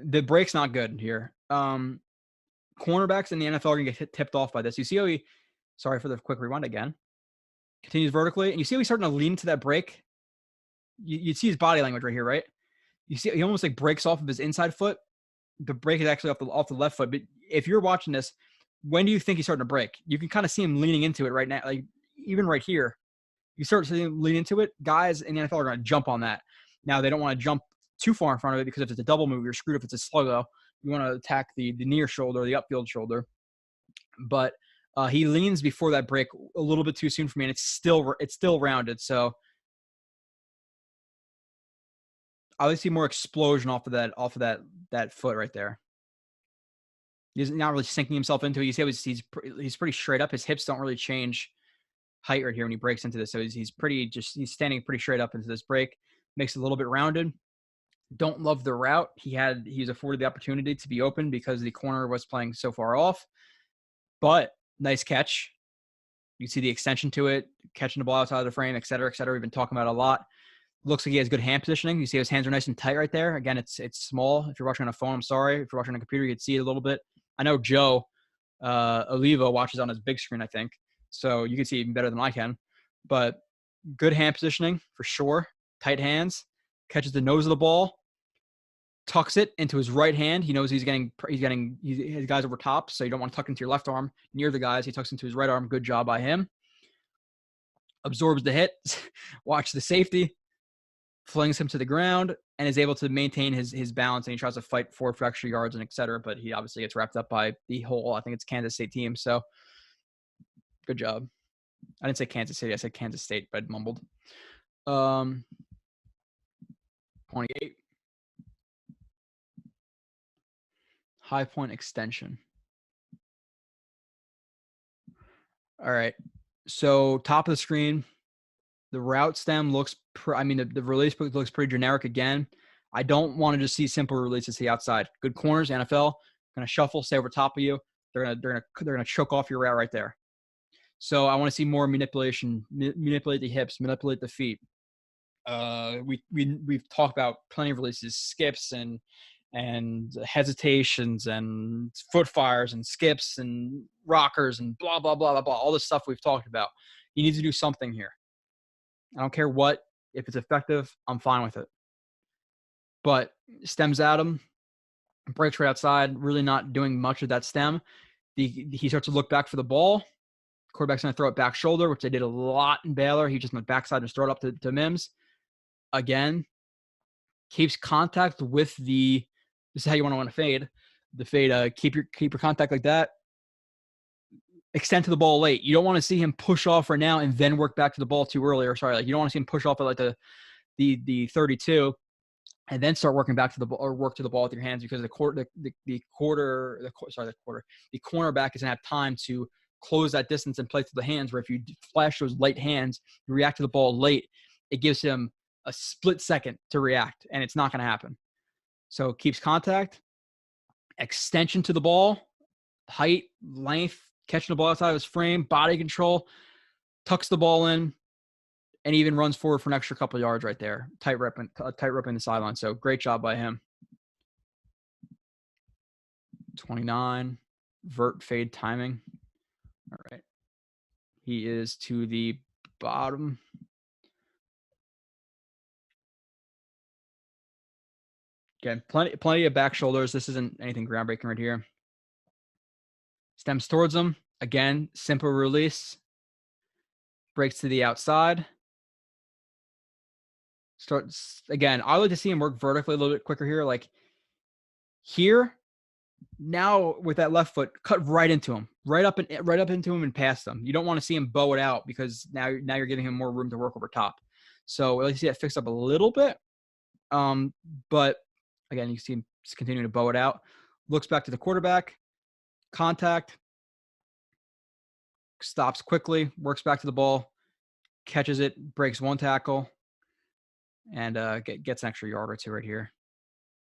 The break's not good here. Cornerbacks in the NFL are going to get tipped off by this. You see how he, sorry for the quick rewind again, continues vertically, and you see how he's starting to lean to that break. You see his body language right here, right? You see he almost like breaks off of his inside foot. The break is actually off the left foot. But if you're watching this, when do you think he's starting to break? You can kind of see him leaning into it right now. Like even right here, you start to see him lean into it. Guys in the NFL are going to jump on that. Now they don't want to jump too far in front of it because if it's a double move, you're screwed. If it's a sluggo, you want to attack the near shoulder, the upfield shoulder. But he leans before that break a little bit too soon for me, and it's still rounded. So I would see more explosion off of that foot right there. He's not really sinking himself into it. You see, he's pretty straight up. His hips don't really change height right here when he breaks into this. So he's standing pretty straight up into this break. Makes it a little bit rounded. Don't love the route. He's afforded the opportunity to be open because the corner was playing so far off. But nice catch. You see the extension to it, catching the ball outside of the frame, et cetera, et cetera. We've been talking about it a lot. Looks like he has good hand positioning. You see his hands are nice and tight right there. Again, it's small. If you're watching on a phone, I'm sorry. If you're watching on a computer, you can see it a little bit. I know Joe Olivo watches on his big screen, I think. So you can see even better than I can. But good hand positioning for sure. Tight hands. Catches the nose of the ball. Tucks it into his right hand. He knows he's getting his guys over top, so you don't want to tuck into your left arm near the guys. He tucks into his right arm. Good job by him. Absorbs the hit. Watch the safety. Flings him to the ground and is able to maintain his balance, and he tries to fight forward for extra yards and et cetera, but he obviously gets wrapped up by the whole, I think it's Kansas State team. So good job. I didn't say Kansas City. I said Kansas State, but I mumbled. 28. High point extension. All right. So top of the screen, the route stem looks, the release book looks pretty generic again. I don't want to just see simple releases to the outside. Good corners, NFL, going to shuffle, stay over top of you. They're gonna choke off your route right there. So I want to see more manipulation, manipulate the hips, manipulate the feet. We've talked about plenty of releases, skips and hesitations and foot fires and skips and rockers and blah, blah, blah, blah, blah. All this stuff we've talked about. You need to do something here. I don't care what. If it's effective, I'm fine with it. But stems at him, breaks right outside, really not doing much of that stem. He starts to look back for the ball. Quarterback's going to throw it back shoulder, which they did a lot in Baylor. He just went backside and throw it up to Mims. Again, keeps contact with this is how you want to fade. The fade, keep your contact like that. Extend to the ball late. You don't want to see him push off right now and then work back to the ball too early. Or sorry, like you don't want to see him push off at like the 32 and then start working back to the ball or work to the ball with your hands because the cornerback is gonna have time to close that distance and play through the hands. Where if you flash those light hands, you react to the ball late, it gives him a split second to react, and it's not going to happen. So keeps contact, extension to the ball, height, length, catching the ball outside of his frame, body control, tucks the ball in, and even runs forward for an extra couple of yards right there. Tight rope in the sideline. So great job by him. 29, vert fade timing. All right. He is to the bottom. Again, plenty of back shoulders. This isn't anything groundbreaking right here. Stems towards him. Again, simple release. Breaks to the outside. Starts again. I like to see him work vertically a little bit quicker here. Like here, now with that left foot, cut right into him, right up into him and past him. You don't want to see him bow it out because now you're giving him more room to work over top. So I like to see that fixed up a little bit. But again, you see him Just continuing to bow it out. Looks back to the quarterback. Contact. Stops quickly. Works back to the ball. Catches it. Breaks one tackle. And gets an extra yard or two right here.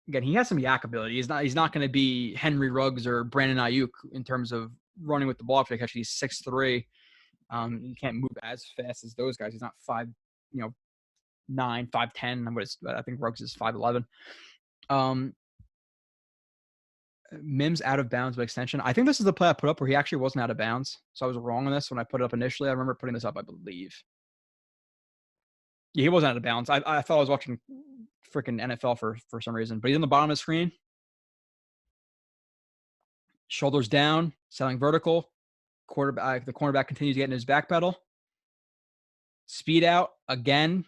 Again, he has some yak ability. He's not going to be Henry Ruggs or Brandon Ayuk in terms of running with the ball after they catch. He's 6'3". He can't move as fast as those guys. He's not 5'9", 5'10". I think Ruggs is 5'11". Mims out of bounds by extension. I think this is the play I put up where he actually wasn't out of bounds. So I was wrong on this when I put it up initially. I remember putting this up, I believe. Yeah, he wasn't out of bounds. I thought I was watching freaking NFL for some reason. But he's on the bottom of the screen. Shoulders down, selling vertical. The cornerback continues to get in his back pedal. Speed out again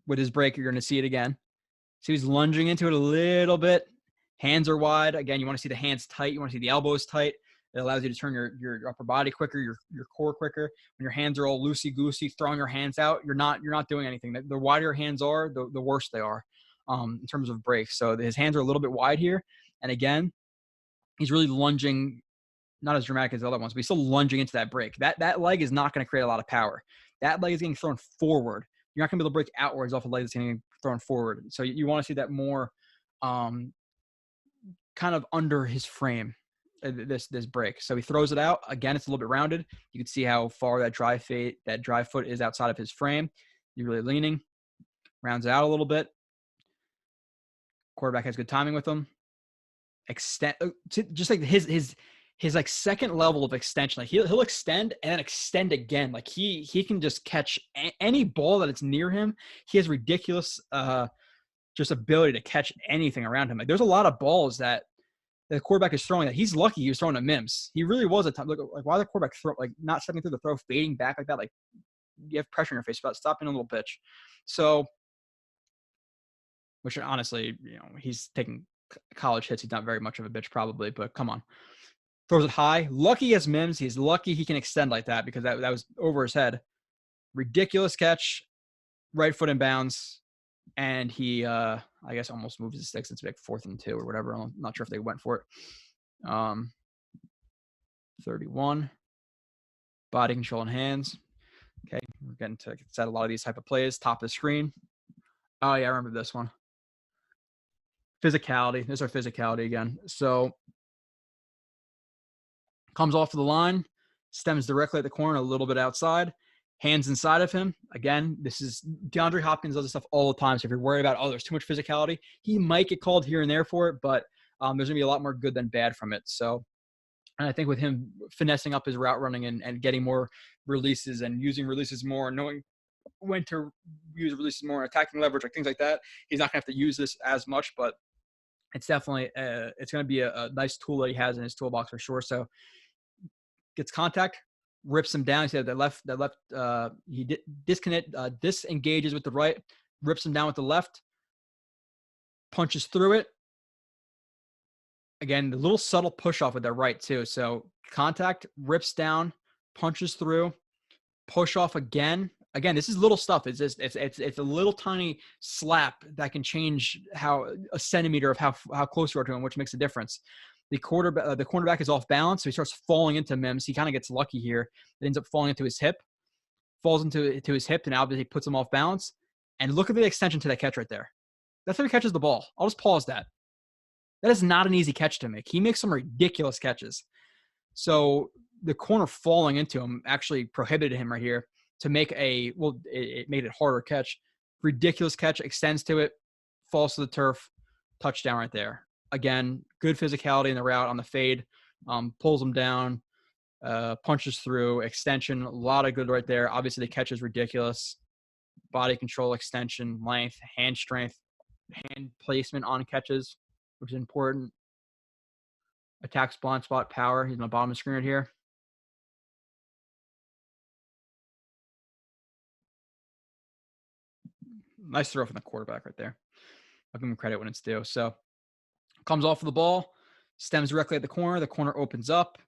with his break. You're going to see it again. So he's lunging into it a little bit. Hands are wide. Again, you want to see the hands tight. You want to see the elbows tight. It allows you to turn your upper body quicker, your core quicker. When your hands are all loosey-goosey, throwing your hands out, you're not doing anything. The wider your hands are, the worse they are in terms of breaks. So his hands are a little bit wide here. And again, he's really lunging, not as dramatic as the other ones, but he's still lunging into that break. That leg is not going to create a lot of power. That leg is getting thrown forward. You're not going to be able to break outwards off a leg that's getting thrown forward. So you want to see that more kind of under his frame, this break. So he throws it out. Again, it's a little bit rounded. You can see how far that dry foot is outside of his frame. He's really leaning. Rounds it out a little bit. Quarterback has good timing with him. Extend, just like his like second level of extension. Like he'll extend and then extend again. Like he can just catch any ball that it's near him. He has ridiculous just ability to catch anything around him. Like there's a lot of balls that the quarterback is throwing that he's lucky he was throwing to Mims. He really was a time. Like why the quarterback throw, like not stepping through the throw, fading back like that. Like you have pressure in your face, but stopping a little pitch. So, which honestly, he's taking college hits. He's not very much of a bitch probably, but come on. Throws it high. Lucky as Mims. He's lucky he can extend like that because that was over his head. Ridiculous catch. Right foot in bounds. And he, I guess, almost moves the sticks. It's like 4th and 2 or whatever. I'm not sure if they went for it. 31. Body control and hands. Okay, we're getting to set a lot of these type of plays. Top of the screen. Oh, yeah, I remember this one. Physicality. There's our physicality again. So comes off of the line, stems directly at the corner, a little bit outside, hands inside of him. Again, this is DeAndre Hopkins does this stuff all the time. So if you're worried about, there's too much physicality, he might get called here and there for it, but there's going to be a lot more good than bad from it. So, and I think with him finessing up his route running and getting more releases and using releases more, knowing when to use releases more, attacking leverage, like things like that, he's not going to have to use this as much, but it's definitely it's going to be a nice tool that he has in his toolbox for sure. So gets contact, rips him down. He said that left he disengages with the right, rips him down with the left, punches through it. Again, the little subtle push off with that right too. So contact, rips down, punches through, push off again. Again, this is little stuff. It's just it's a little tiny slap that can change a centimeter of how close you are to him, which makes a difference. The cornerback is off balance, so he starts falling into Mims. He kind of gets lucky here. It ends up falling into his hip, falls into his hip, and obviously puts him off balance. And look at the extension to that catch right there. That's how he catches the ball. I'll just pause that. That is not an easy catch to make. He makes some ridiculous catches. So the corner falling into him actually prohibited him right here to make it made it harder catch. Ridiculous catch, extends to it, falls to the turf, touchdown right there. Again, good physicality in the route on the fade, pulls him down, punches through, extension, a lot of good right there. Obviously, the catch is ridiculous. Body control, extension, length, hand strength, hand placement on catches, which is important. Attacks blind spot power. He's on the bottom of the screen right here. Nice throw from the quarterback right there. I'll give him credit when it's due. So comes off of the ball, stems directly at the corner. The corner opens up.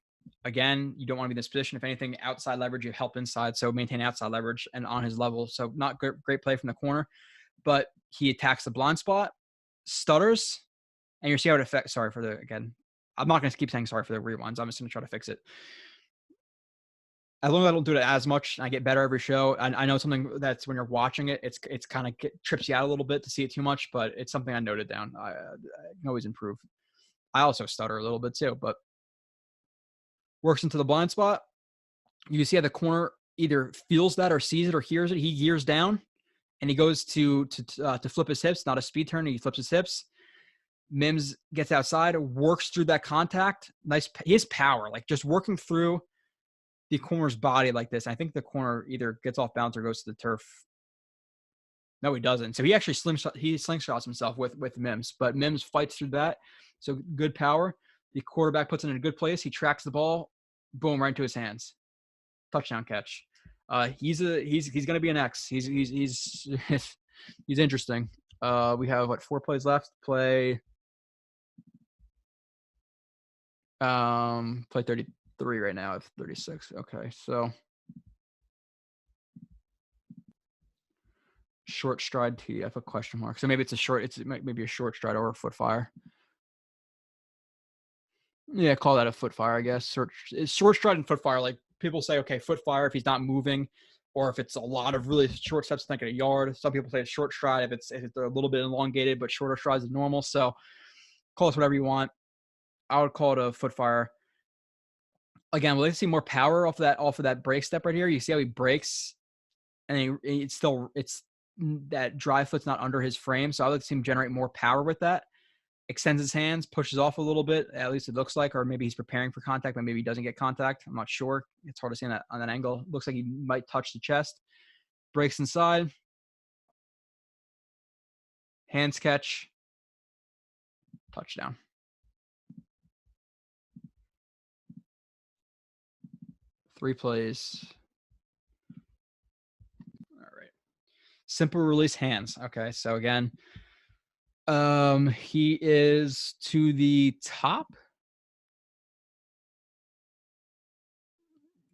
Again, you don't want to be in this position. If anything, outside leverage, you help inside. So maintain outside leverage and on his level. So not great play from the corner, but he attacks the blind spot, stutters, And you see how it affects. Sorry for the again. I'm not going to keep saying sorry for the rewinds. I'm just going to try to fix it. As long as I don't do it as much, I get better every show. I know something that's when you're watching it, it's kind of trips you out a little bit to see it too much, but it's something I noted down. I can always improve. I also stutter a little bit too, but works into the blind spot. You see how the corner either feels that or sees it or hears it. He gears down and he goes to flip his hips, not a speed turn. He flips his hips. Mims gets outside, works through that contact. Nice. He has power, like just working through the corner's body like this. I think the corner either gets off balance or goes to the turf. No, he doesn't. So he actually slingshots himself with Mims, but Mims fights through that. So good power. The quarterback puts it in a good place. He tracks the ball, boom, right into his hands. Touchdown catch. He's going to be an X. He's he's interesting. We have 4 plays left. Play 33 right now. I have 36. Okay, so short stride TF, a question mark. So maybe it's maybe a short stride or a foot fire. Yeah, call that a foot fire, I guess. Short stride and foot fire. Like people say, okay, foot fire if he's not moving, or if it's a lot of really short steps, like a yard. Some people say a short stride if it's a little bit elongated, but shorter strides is normal. So call it whatever you want. I would call it a foot fire. Again, we'll see more power off of that break step right here. You see how he breaks, and it's that dry foot's not under his frame. So I would like to see him generate more power with that. Extends his hands, pushes off a little bit, at least it looks like, or maybe he's preparing for contact, but maybe he doesn't get contact. I'm not sure. It's hard to see on that angle. Looks like he might touch the chest. Breaks inside. Hands catch. Touchdown. Three plays. All right. Simple release hands. Okay, so again, he is to the top.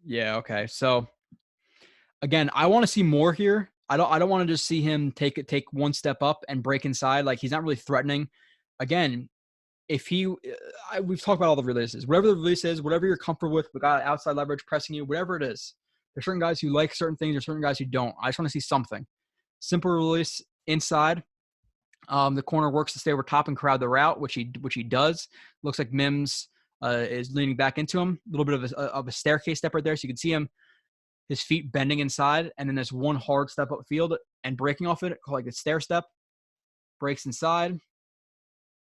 Yeah, okay. So again, I want to see more here. I don't want to just see him take one step up and break inside. Like he's not really threatening. Again, if we've talked about all the releases. Whatever the release is, whatever you're comfortable with, we got outside leverage pressing you, whatever it is. There's certain guys who like certain things. There's certain guys who don't. I just want to see something. Simple release inside. The corner works to stay over top and crowd the route, which he does. Looks like Mims is leaning back into him. A little bit of a staircase step right there, so you can see him, his feet bending inside, and then there's one hard step upfield and breaking off it, called like a stair step. Breaks inside.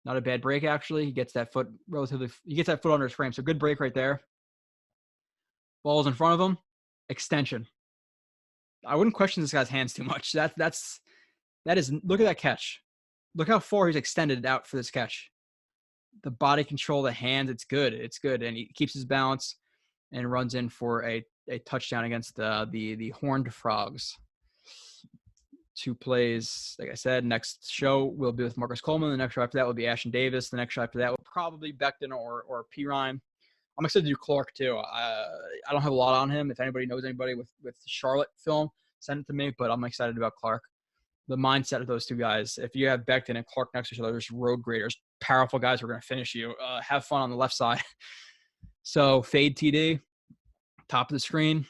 Not a bad break, actually. He gets that foot under his frame. So good break right there. Ball's in front of him. Extension. I wouldn't question this guy's hands too much. Look at that catch. Look how far he's extended out for this catch. The body control, the hands, it's good. It's good. And he keeps his balance and runs in for a touchdown against the Horned Frogs. 2 plays, like I said. Next show will be with Marcus Coleman. The next show after that will be Ashton Davis. The next show after that will probably Becton or Pirine. I'm excited to do Clark too. I don't have a lot on him. If anybody knows anybody with Charlotte film, send it to me. But I'm excited about Clark. The mindset of those 2 guys. If you have Becton and Clark next to each other, there's road graders, powerful guys who are going to finish you. Have fun on the left side. So fade TD, top of the screen.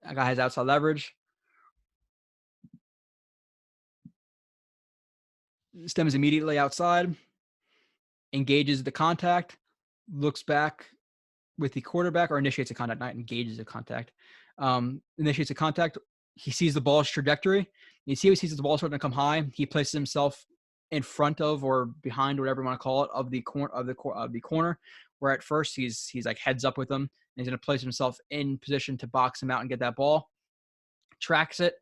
That guy has outside leverage. Stems immediately outside, engages the contact, looks back with the quarterback, or initiates a contact, not engages a contact. Initiates a contact. He sees the ball's trajectory. You see how he sees the ball starting to come high. He places himself in front of or behind, whatever you want to call it, of the corner. Where at first he's like heads up with him, and he's going to place himself in position to box him out and get that ball. Tracks it.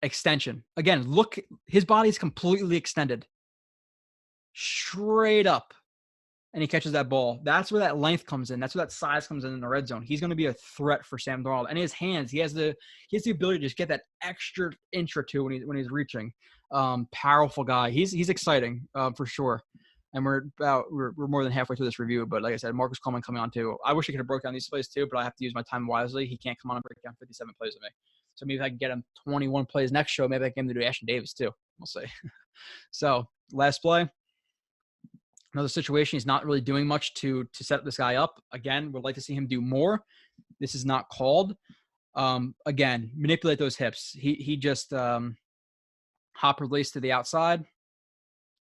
Extension. Again, look, his body's completely extended. Straight up. And he catches that ball. That's where that length comes in. That's where that size comes in the red zone. He's going to be a threat for Sam Darnold. And his hands, he has the ability to just get that extra inch or two when he's reaching. Powerful guy. He's exciting for sure. And we're more than halfway through this review. But like I said, Marcus Coleman coming on too. I wish I could have broke down these plays too, but I have to use my time wisely. He can't come on and break down 57 plays with me. So maybe if I can get him 21 plays next show, maybe I can get him to do Ashton Davis too. We'll see. So Last play. Another situation, he's not really doing much to set this guy up. Again, would like to see him do more. This is not called. Again, manipulate those hips. He just hop release to the outside.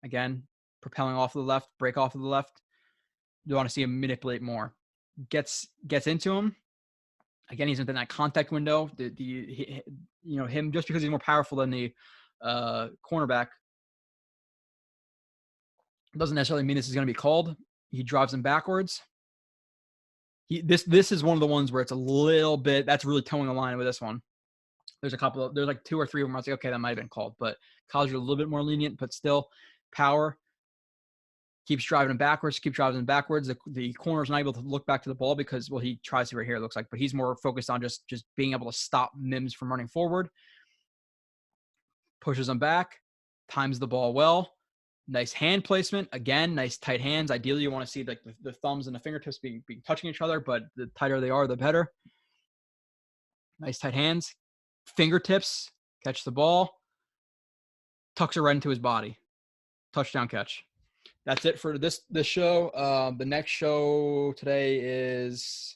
Again, propelling off to the left, break off to the left. You want to see him manipulate more. Gets into him. Again, he's within that contact window. Him, just because he's more powerful than the cornerback, doesn't necessarily mean this is going to be called. He drives him backwards. This is one of the ones where it's a little bit, that's really towing the line with this one. There's like 2 or 3 of them. I was like, okay, that might have been called, but college are a little bit more lenient, but still power. Keeps driving him backwards. The corner's not able to look back to the ball because, well, he tries to right here, it looks like, but he's more focused on just being able to stop Mims from running forward. Pushes him back, times the ball well. Nice hand placement. Again, nice tight hands. Ideally, you want to see like the thumbs and the fingertips being touching each other, but the tighter they are, the better. Nice tight hands. Fingertips. Catch the ball. Tucks it right into his body. Touchdown catch. That's it for this show. The next show today is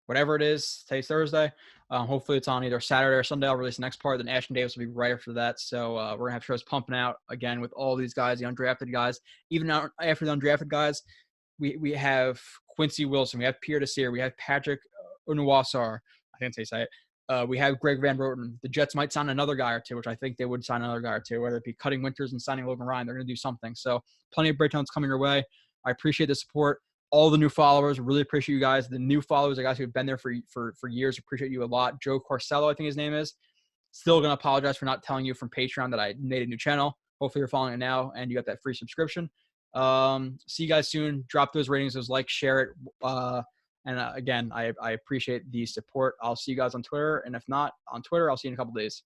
whatever it is. Today's Thursday. Hopefully it's on either Saturday or Sunday. I'll release the next part. Then Ashton Davis will be right after that. So we're going to have shows pumping out again with all these guys, the undrafted guys. Even after the undrafted guys, we have Quincy Wilson. We have Pierre Desir. We have Patrick Onuwasar. I can't say it. We have Greg Van Roten. The Jets might sign another guy or two, which I think they would sign another guy or two, whether it be cutting Winters and signing Logan Ryan. They're going to do something. So plenty of breakdowns coming your way. I appreciate the support. All the new followers, really appreciate you guys. The new followers, the guys who've been there for years, appreciate you a lot. Joe Corsello, I think his name is. Still going to apologize for not telling you from Patreon that I made a new channel. Hopefully you're following it now and you got that free subscription. See you guys soon. Drop those ratings, those likes, share it. Again, I appreciate the support. I'll see you guys on Twitter. And if not on Twitter, I'll see you in a couple days.